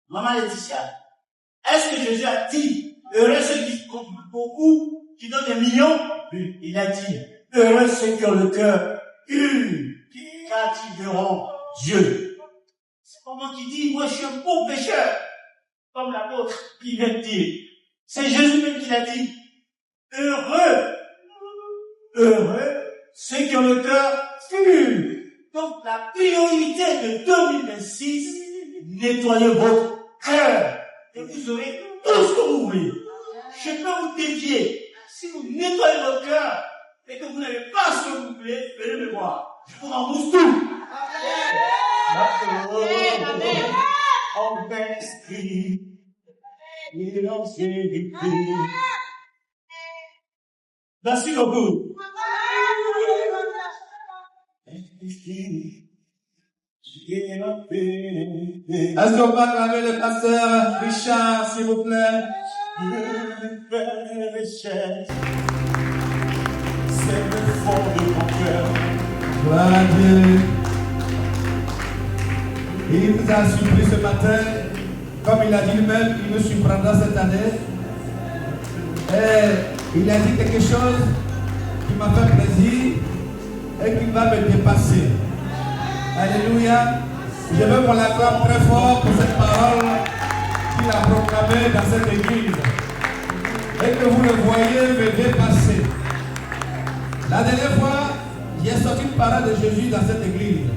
Maman Laetitia, est-ce que Jésus a dit, heureux ceux qui comptent beaucoup, qui donnent des millions? Oui, il a dit, heureux ceux qui ont le cœur pur, car ils verront Dieu. C'est comment qui dit, moi je suis un pauvre pécheur, comme l'apôtre qui vient de dire. C'est Jésus même qui l'a dit. Heureux ceux qui ont le cœur pur. Donc la priorité de 2026, nettoyez votre cœur et vous aurez tout ce que vous voulez. Je peux vous défier. Si vous nettoyez votre cœur et que vous n'avez pas ce que vous voulez, venez me voir. Je vous rembourse tout. Merci beaucoup. Est-ce qu'on peut acclamer le pasteur Richard, s'il vous plaît? C'est le fond de mon cœur. Gloire à Dieu. Il nous a surpris ce matin. Comme il a dit lui-même, il nous surprendra cette année. Et il a dit quelque chose qui m'a fait plaisir et qui va me dépasser. Alléluia. Je veux qu'on l'acclame très fort pour cette parole qu'il a proclamée dans cette église. Et que vous le voyez me dépasser. La dernière fois, j'ai sorti une parole de Jésus dans cette église.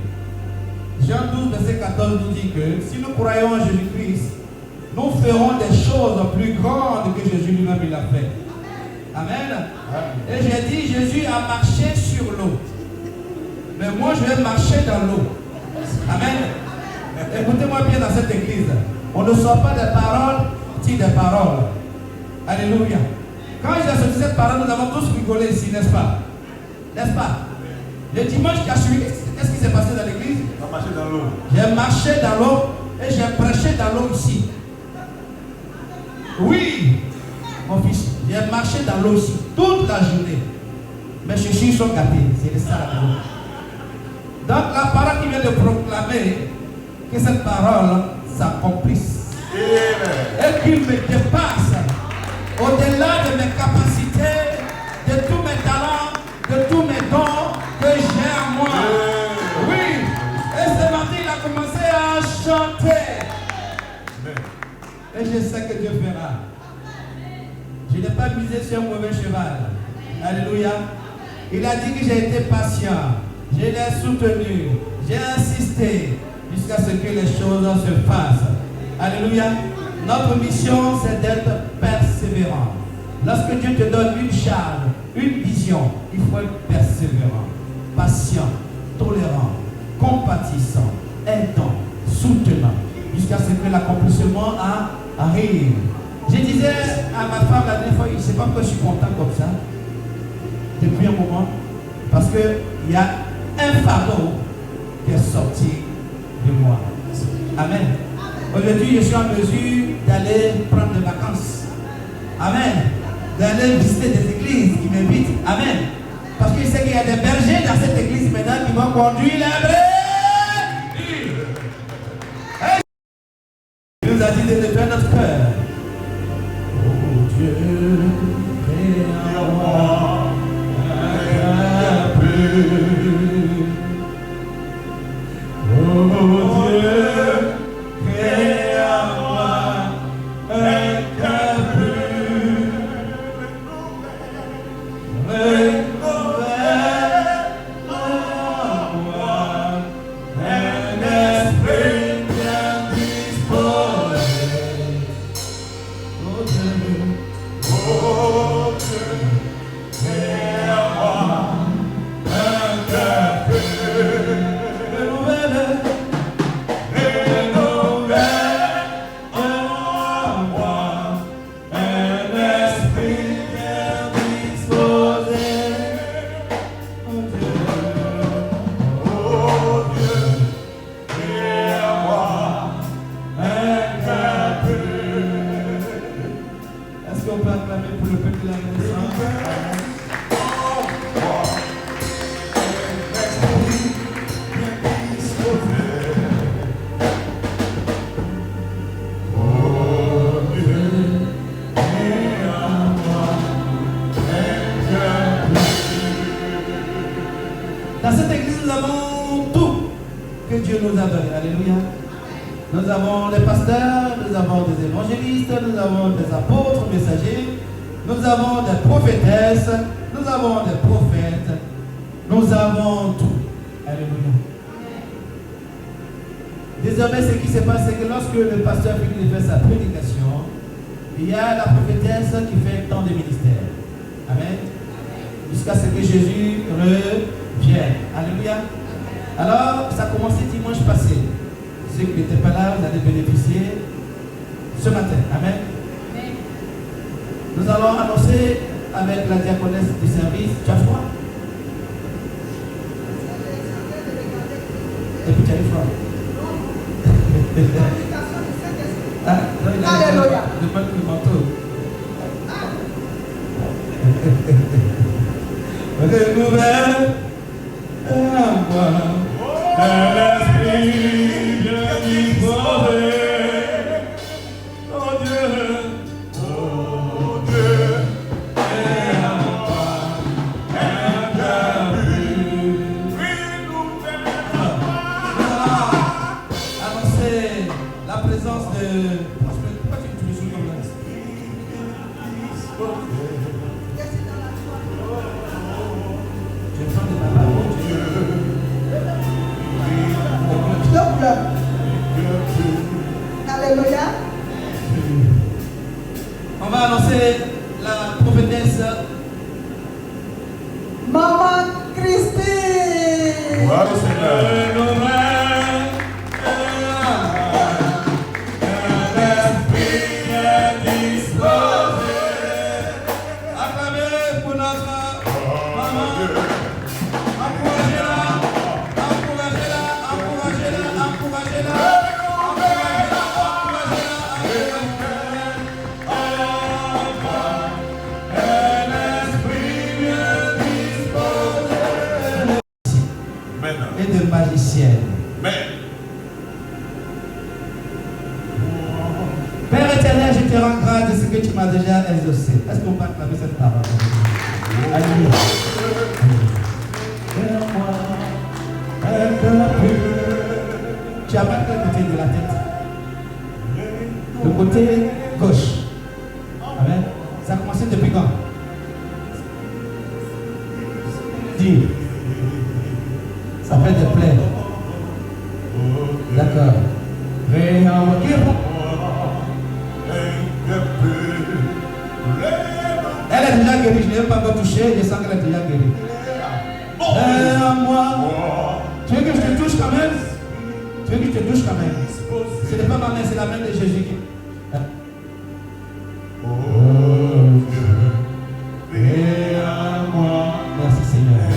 Jean 12, verset 14 nous dit que si nous croyons en Jésus-Christ, nous ferons des choses plus grandes que Jésus lui-même il a fait. Amen. Et j'ai dit, Jésus a marché sur l'eau. Mais moi, je vais marcher dans l'eau. Amen. Écoutez-moi bien dans cette église. On ne sort pas des paroles, tire des paroles. Alléluia. Quand j'ai sorti cette parole, nous avons tous rigolé ici, n'est-ce pas? N'est-ce pas? Le dimanche qui a suivi, qu'est-ce qui s'est passé dans l'église? On a marché dans l'eau. J'ai marché dans l'eau et j'ai prêché dans l'eau ici. Oui, mon fils, j'ai marché dans l'eau ici toute la journée. Mes chaussures sont gâtées, c'est ça la vérité. Donc la parole qui vient de proclamer que cette parole s'accomplisse et qu'il me dépasse au-delà de mes capacités, de tous mes talents, de tous mes dons que j'ai en moi. Oui, et ce matin il a commencé à chanter. Et je sais que Dieu fera. Je n'ai pas misé sur un mauvais cheval. Alléluia. Il a dit que j'ai été patient. Je l'ai soutenu. J'ai insisté jusqu'à ce que les choses se fassent. Alléluia. Notre mission, c'est d'être persévérant. Lorsque Dieu te donne une charge, une vision, il faut être persévérant, patient, tolérant, compatissant, aidant, soutenant, jusqu'à ce que l'accomplissement arrive. Je disais à ma femme la dernière fois, je ne sais pas pourquoi je suis content comme ça, depuis un moment, parce qu'il y a un fardeau qui est sorti de moi. Amen. Aujourd'hui, je suis en mesure d'aller prendre des vacances. Amen. D'aller visiter des églises qui m'invitent. Amen. Parce que je sais qu'il y a des bergers dans cette église maintenant qui vont conduire les brebis. Il nous a dit de nettoyer notre cœur. Oh Dieu, crée en moi un cœur pur. Oh Dieu, crée en moi un cœur pur. Renouvelle en moi un esprit bien disposé. Oh Dieu, crée en moi un cœur pur. Renouvelle en moi un esprit bien disposé. Oh Dieu, crée en moi un cœur pur. Est-ce qu'on peut acclamer pour le peuple de la Renaissance? Dans cette église, nous avons tout que Dieu nous a donné. Alléluia. Nous avons des pasteurs, nous avons des évangélistes, nous avons des apôtres, messagers, nous avons des prophétesses, nous avons des prophètes, nous avons tout. Alléluia. Désormais, ce qui se passe, c'est que lorsque le pasteur finit de faire sa prédication, il y a la prophétesse qui fait tant de ministères. Amen. Jusqu'à ce que Jésus revienne. Alléluia. Alors, ça a commencé dimanche passé. Ceux qui n'étaient pas là, vous allez bénéficier ce matin. Amen. Nous allons annoncer avec la diaconesse du service. Tu as froid? Et puis tu as eu froid. Alléluia. Je peux le manteau. Renouvelle en moi un esprit bien disposé. Oh Dieu, et en moi un cœur pur. Annoncer la présence de... Pourquoi tu me joues comme ça? Alléluia. On va annoncer la prophétesse Maman Christine. Gloire au Seigneur. Acclamez pour notre maman. Encouragez-la. Et de magicienne. Père éternel, je te rends grâce de ce que tu m'as déjà exaucé. Est-ce qu'on peut acclamer cette parole? Alléluia. Tu as marqué le côté de la tête. Le côté gauche. Amen. Ça a commencé depuis quand? Dis. D'accord. Elle est déjà guérie, je ne l'ai pas encore touchée, je sens qu'elle est déjà guérie. Moi. Tu veux que je te touche quand même? Tu veux que je te touche quand même? Ce n'est pas ma main, c'est la main de Jésus. Merci Seigneur.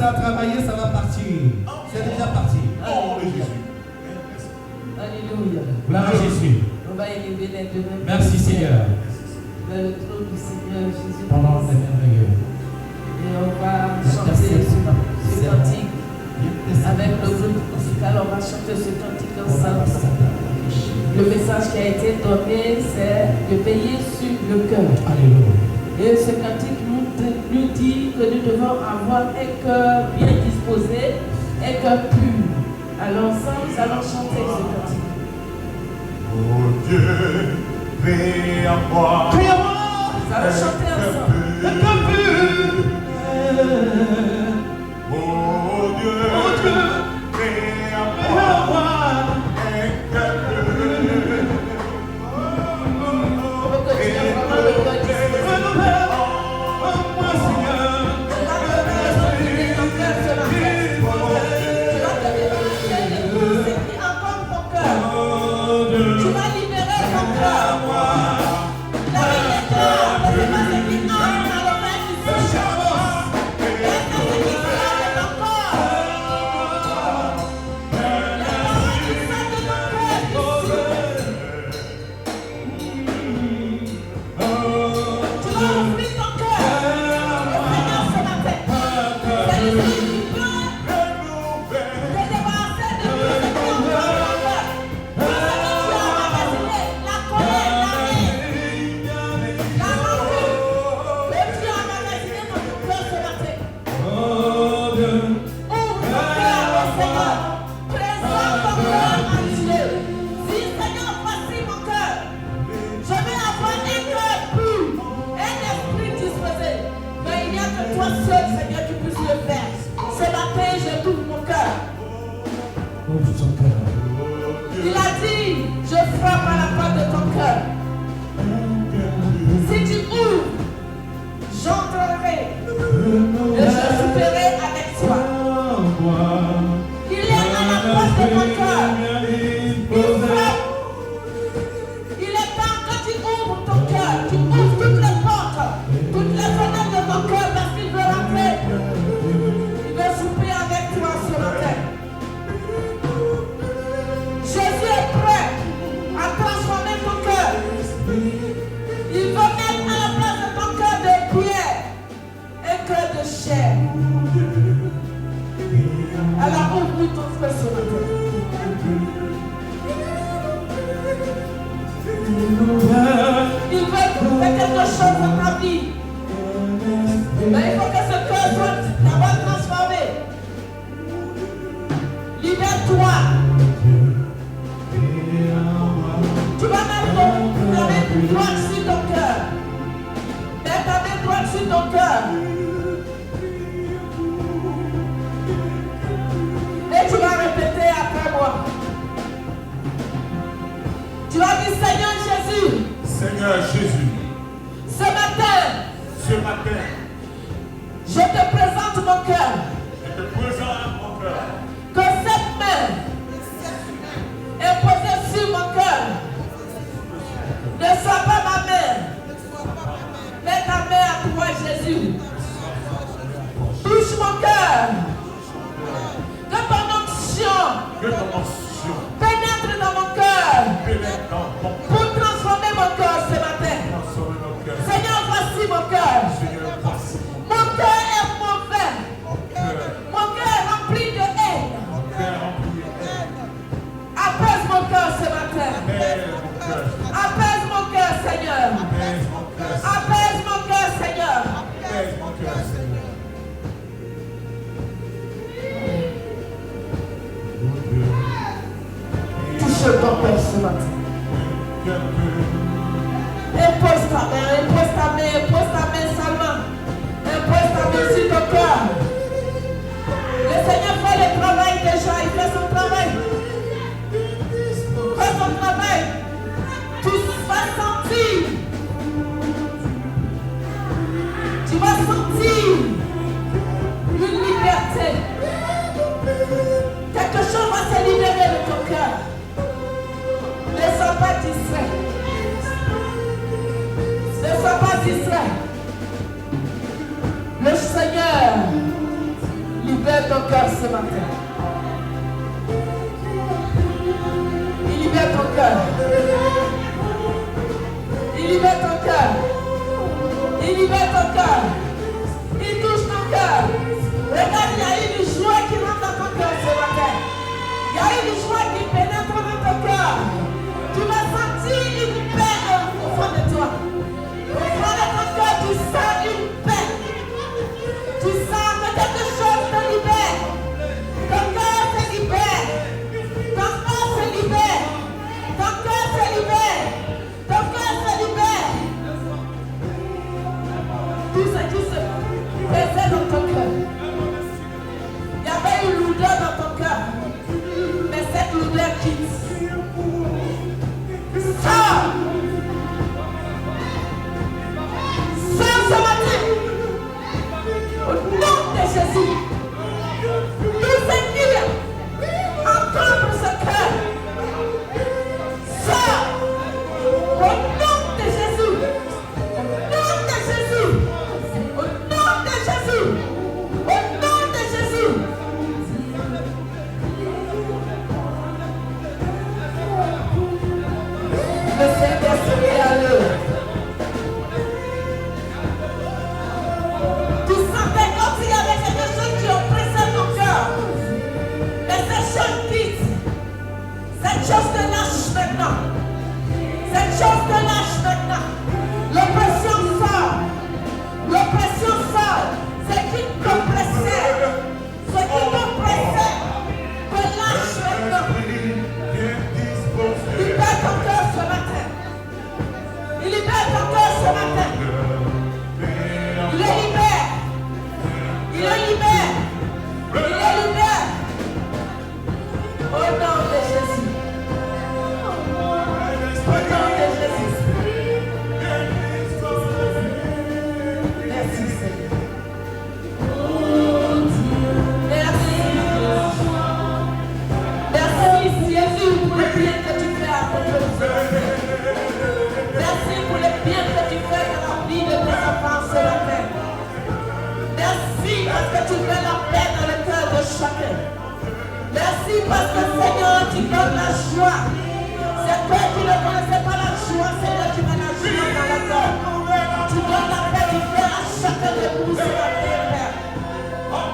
À travailler, ça va partir. C'est déjà parti. Alléluia. Gloire à Jésus. On va élever les deux mains. Merci Seigneur. Vers le trône du Seigneur Jésus. Pendant ces merveilleux. Et on va chanter ce cantique. Avec le groupe musical, on va chanter ce cantique ensemble. Le message qui a été donné, c'est de veiller sur le cœur. Alléluia. Et ce cantique nous dit que nous devons avoir un cœur bien disposé, un cœur pur. Alors ensemble, nous allons chanter ce cantique. Oh Dieu, prie à moi. Prie à moi. Nous allons chanter ensemble. Le cœur pur. Oh Dieu, prie à moi. Un cœur pur. Pour que tu aies vraiment le cœur disposé. Il a dit, je frappe à la porte de ton cœur. Si tu ouvres, j'entrerai et je souperai avec toi. Il est à la porte de ton cœur. Il frappe. Il est temps que tu ouvres ton cœur. Tu ouvres toutes les portes, toutes les fenêtres de ton cœur parce qu'il veut rentrer. Il veut souper avec toi ce matin. Jésus est prêt à transformer ton cœur. Il veut mettre à la place de ton cœur de pierre un cœur de chair. Alors ouvre ton feu ce matin. Il veut faire quelque chose dans ta vie. Mais il faut que ce cœur soit d'abord transformé. Libère-toi. Tu vas mettre ta main droite sur ton cœur. Mets ta main droite sur ton cœur. Et tu vas répéter après moi. Tu vas dire Seigneur Jésus. Seigneur Jésus, Ce matin, je te présente mon cœur. je te présente mon cœur. Que cette main est posée sur mon cœur. Ne sois pas ma main. Mets ta main à toi, Jésus. Touche mon cœur. Que ton onction pénètre dans mon cœur. Pour transformer mon cœur ce matin. Seigneur, voici mon cœur. Mon cœur est mauvais. Impose ta main, impose ta main, impose ta main seulement. Impose ta main sur ton cœur. Le Seigneur fait le travail déjà, il fait son travail. Fais son travail. Tu vas sentir. Tu vas sentir une liberté. Quelque chose va se libérer de ton cœur. Ne sois pas distrait. Ne sois pas distrait. Le Seigneur libère ton cœur ce matin. Il libère ton cœur. Il libère ton cœur. Il libère ton cœur. Il touche ton cœur. Regarde, il y a une joie qui rentre dans ton cœur ce matin. Il y a une joie qui pénètre dans ton cœur. Tu vas sentir une paix au fond de toi. Au fond de ton cœur, tu sens une paix. Tu sens que quelque chose te libère. Ton cœur se libère. Ton corps se libère. Ton cœur se libère. Ton cœur se libère. Tout ce qui se faisait dans ton cœur. Il y avait une lourdeur dans ton cœur. Mais cette lourdeur quitte. Sors. Sors ce matin. Au nom de Jésus. Tout ce qui encombre ce cœur. Sors. Au nom de Jésus. Au nom de Jésus. Au nom de Jésus. Au nom de Jésus. Le Seigneur serait à l'heure. Tu sentais comme s'il y avait quelque chose qui oppressait ton cœur. Mais cette chose quitte. Cette chose te lâche maintenant. Cette chose te lâche maintenant. L'oppression sort. L'oppression sort. Ce qui t'oppressait. Ce qui t'oppressait. Te lâche maintenant. Libère ton cœur ce matin. Il libère ton cœur ce matin. Il le libère. Il le libère. Il le libère. Au nom de Jésus. Au nom de Jésus. Merci Seigneur. Merci. Merci Jésus pour le bien que tu fais à ton peuple. Merci pour le bien que tu fais dans la vie de tes enfants ce matin. Merci parce que tu mets la paix dans le cœur de chacun. Merci parce que Seigneur, tu donnes la joie. C'est toi qui ne connaissais pas la joie, Seigneur, tu mets la joie dans le cœur. Tu donnes la paix du cœur à chacun de nous ce matin, Père.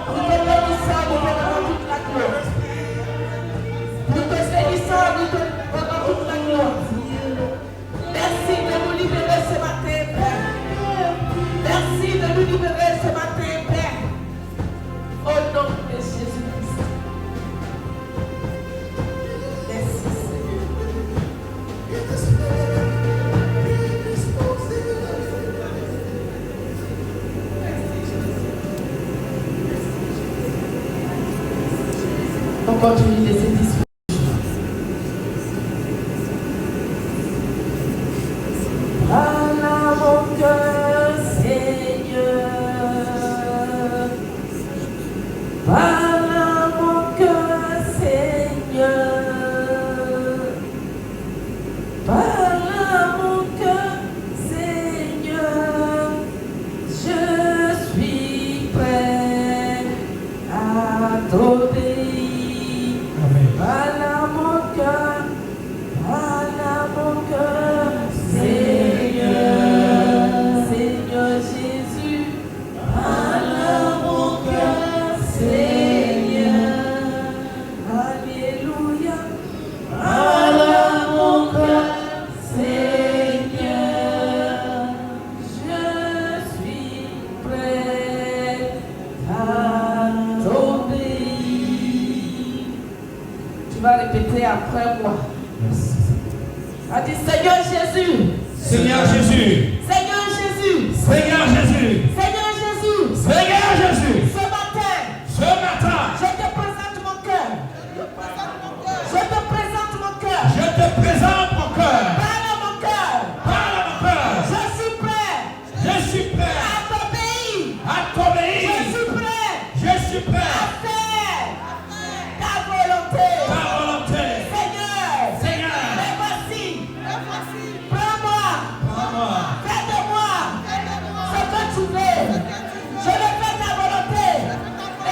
Nous te bénissons, nous te donnons toute la gloire. Nous te bénissons, nous te donnons toute la gloire. Merci de nous libérer ce matin, Père. Merci de nous libérer ce matin, Père. Au nom de Jésus-Christ. Merci, Seigneur. On continue de se disposer. Parle à mon cœur, Seigneur. Parle à mon cœur, Seigneur. Parle à mon cœur, Seigneur. Je suis prêt à t'obéir. Parle à mon cœur, Seigneur. Seigneur Jésus. Parle à mon cœur, Seigneur. Alléluia. Parle à mon cœur, Seigneur. Je suis prêt à t'obéir. Tu vas répéter après moi. A dit Seigneur Jésus. Seigneur Jésus. Seigneur Jésus. Seigneur Jésus. Seigneur Jésus. Seigneur Jésus. Ce matin, Ce matin, je te présente mon cœur. Je te présente mon cœur. je te présente mon cœur. Parle à mon cœur. Parle à mon cœur. Je suis prêt Je suis prêt à t'obéir. à t'obéir. Je suis prêt Je suis prêt à faire ta volonté. ta volonté. Seigneur, Seigneur, mais voici, prends-moi, prends-moi. fais de moi ce que tu veux. Je vais faire ta volonté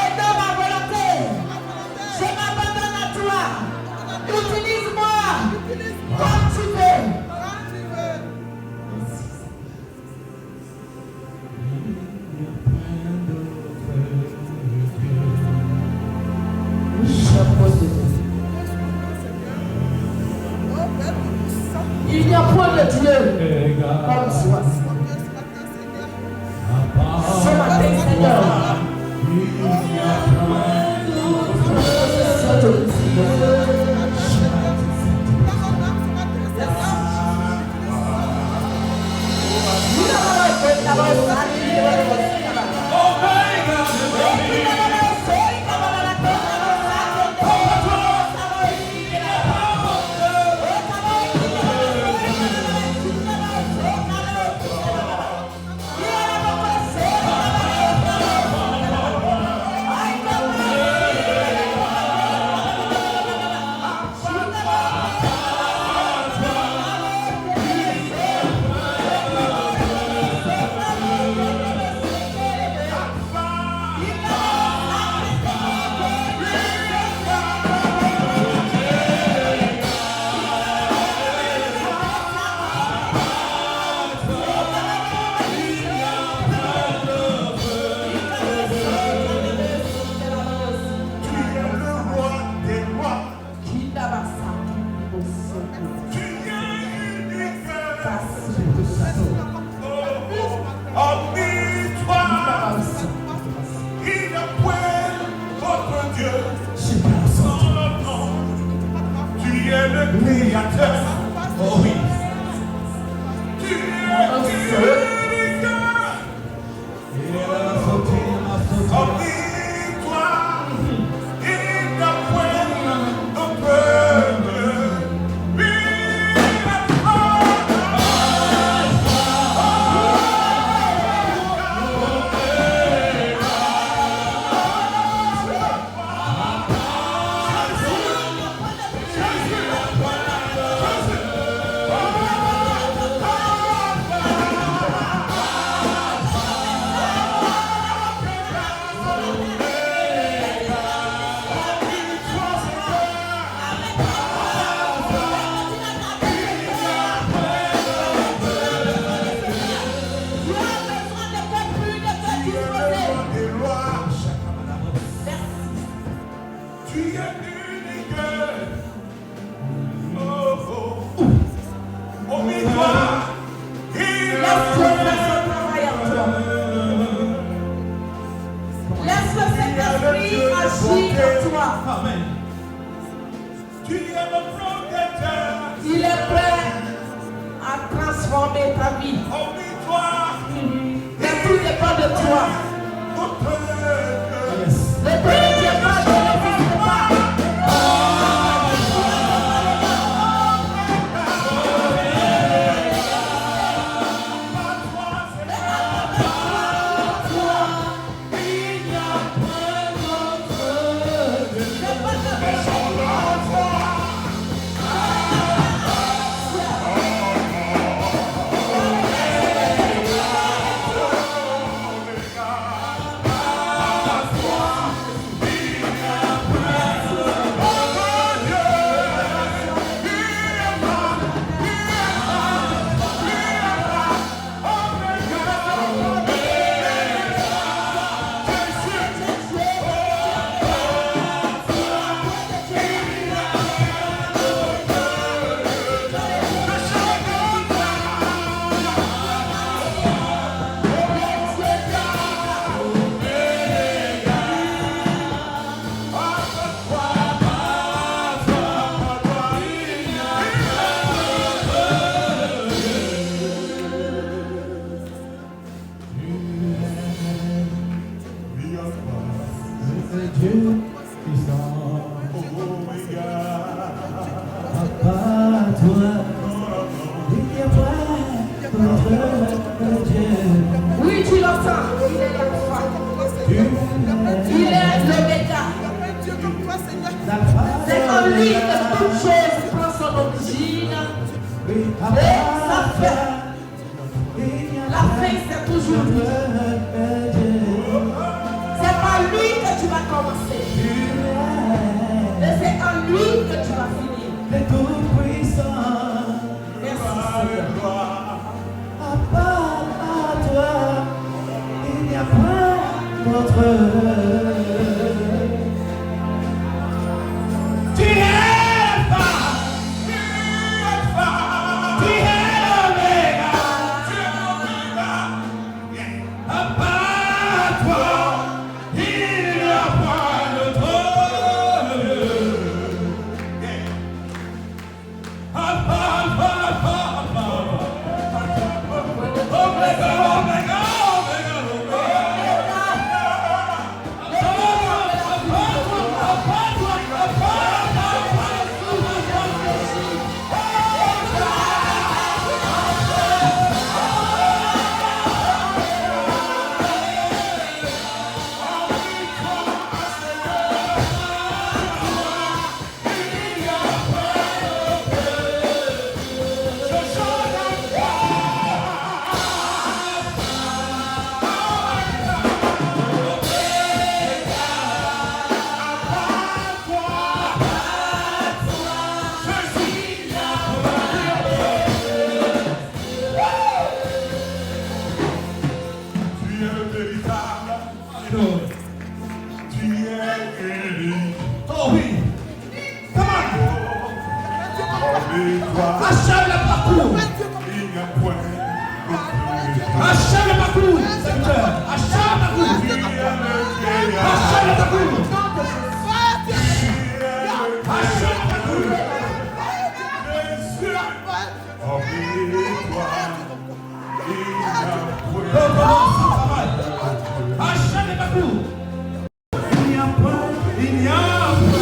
et dans ma volonté, je m'abandonne à toi. Utilise-moi comme tu veux. Il n'y a point de Dieu comme toi. Ce matin, Seigneur, je te Créateur. Oh oui. Tu es unique. Hormis toi, il n'y a point de peuple. Amen. Il est prêt à transformer ta vie. Mais tout dépend de toi. Le Père ne tient pas de n'existe pas. lui que toute chose prend son origine et sa fin. La fin, c'est toujours lui. C'est par lui que tu vas commencer. Et c'est en lui que tu vas finir. Merci Seigneur. À toi, il n'y a pas d'autre. Tu es Alpha, tu es l'Oméga, à part toi, il n'y a pas d'autre. Achève le parcours. Achève le parcours, Seigneur. Achève le parcours. Achève le parcours. Achève le parcours. Achève le parcours. Il n'y a point, il n'y a point.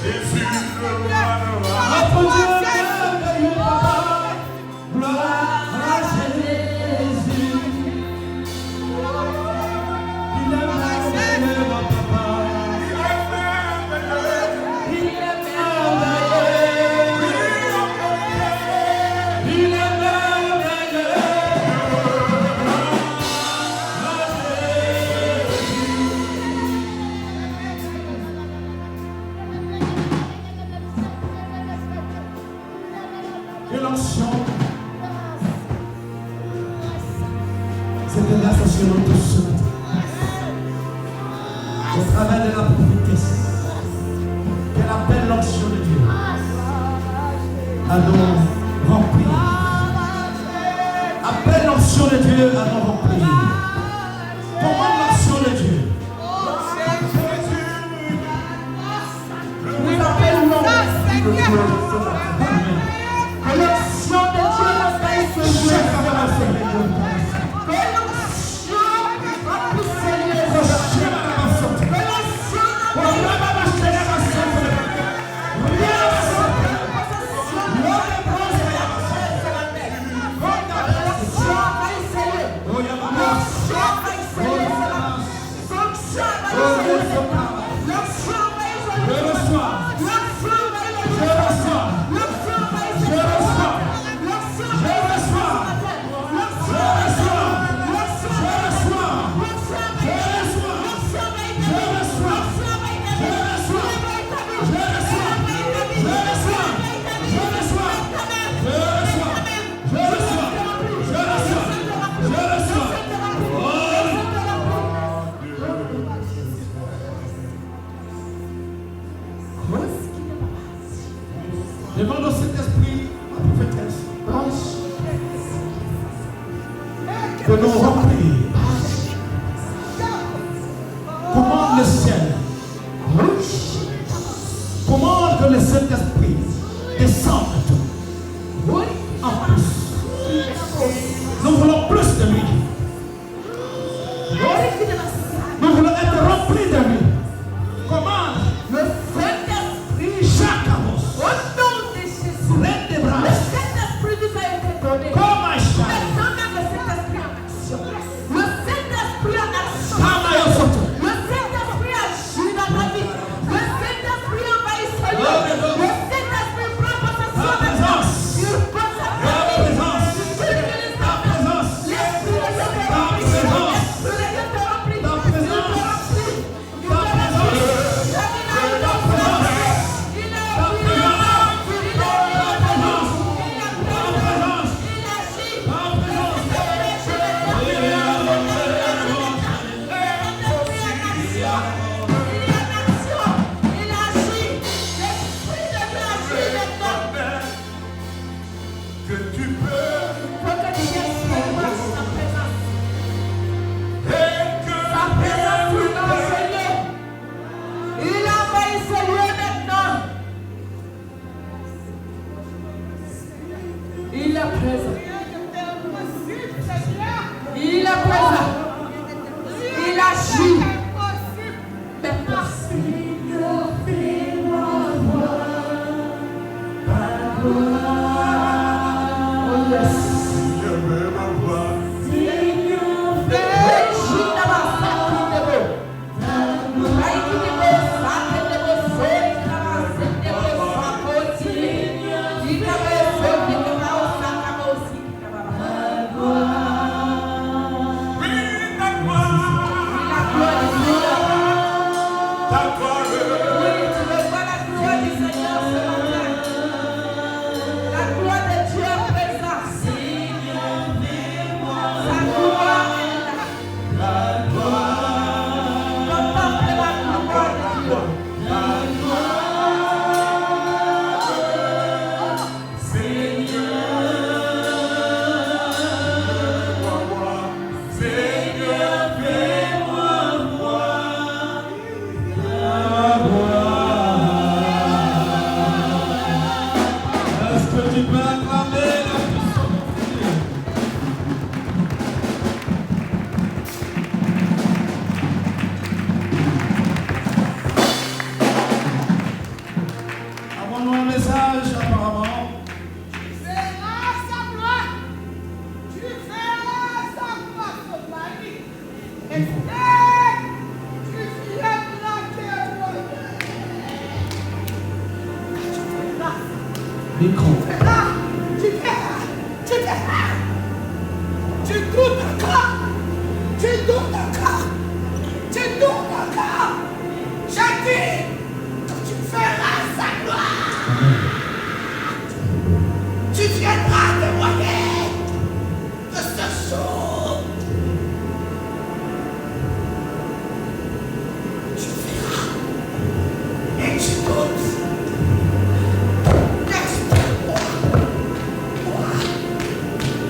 Jésus, le roi de roi. Notre Dieu merveilleux, papa. Gloire à Jésus. Il est merveilleux, mon papa. Il est merveilleux. Il est merveilleux. Il est merveilleux. Et l'onction, c'est de la sur nous tous. Au travers de la prophétesse, qu'elle appelle l'onction de Dieu à nous remplir. Appelle l'onction de Dieu à nous remplir. Comment l'onction de Dieu? Nous appelons l'onction de Dieu. Que l'onction de Dieu envahisse ce lieu. Que l'onction remplisse ce lieu. Que l'onction demande au Saint-Esprit, ma prophétesse, de nous remplir. Commande le ciel. Commande que le Saint-Esprit descende en plus. Nous voulons plus de lui. Nous voulons être remplis de lui. Commande le Saint-Esprit chaque avance. Lève des bras. Comme un chat. Micro. Tu verras. Tu verras. Tu doutes encore. Tu doutes encore. Tu doutes encore. J'ai dit que tu feras sa gloire. Tu viendras témoigner de ce jour. Tu verras. Et tu doutes.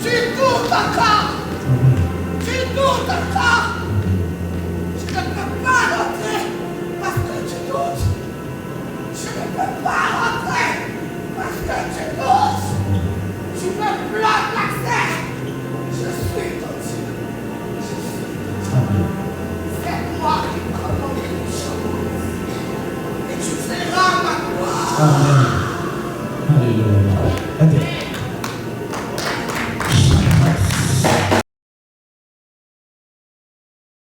Tu doutes encore. Tu doutes encore. Je ne peux pas rentrer parce que tu doutes. Je ne peux pas rentrer parce que tu doutes. Tu me bloques l'accès. Je suis ton Dieu. Je suis ton Dieu. C'est moi qui commande les choses. Et tu verras ma gloire. Amen. Alléluia.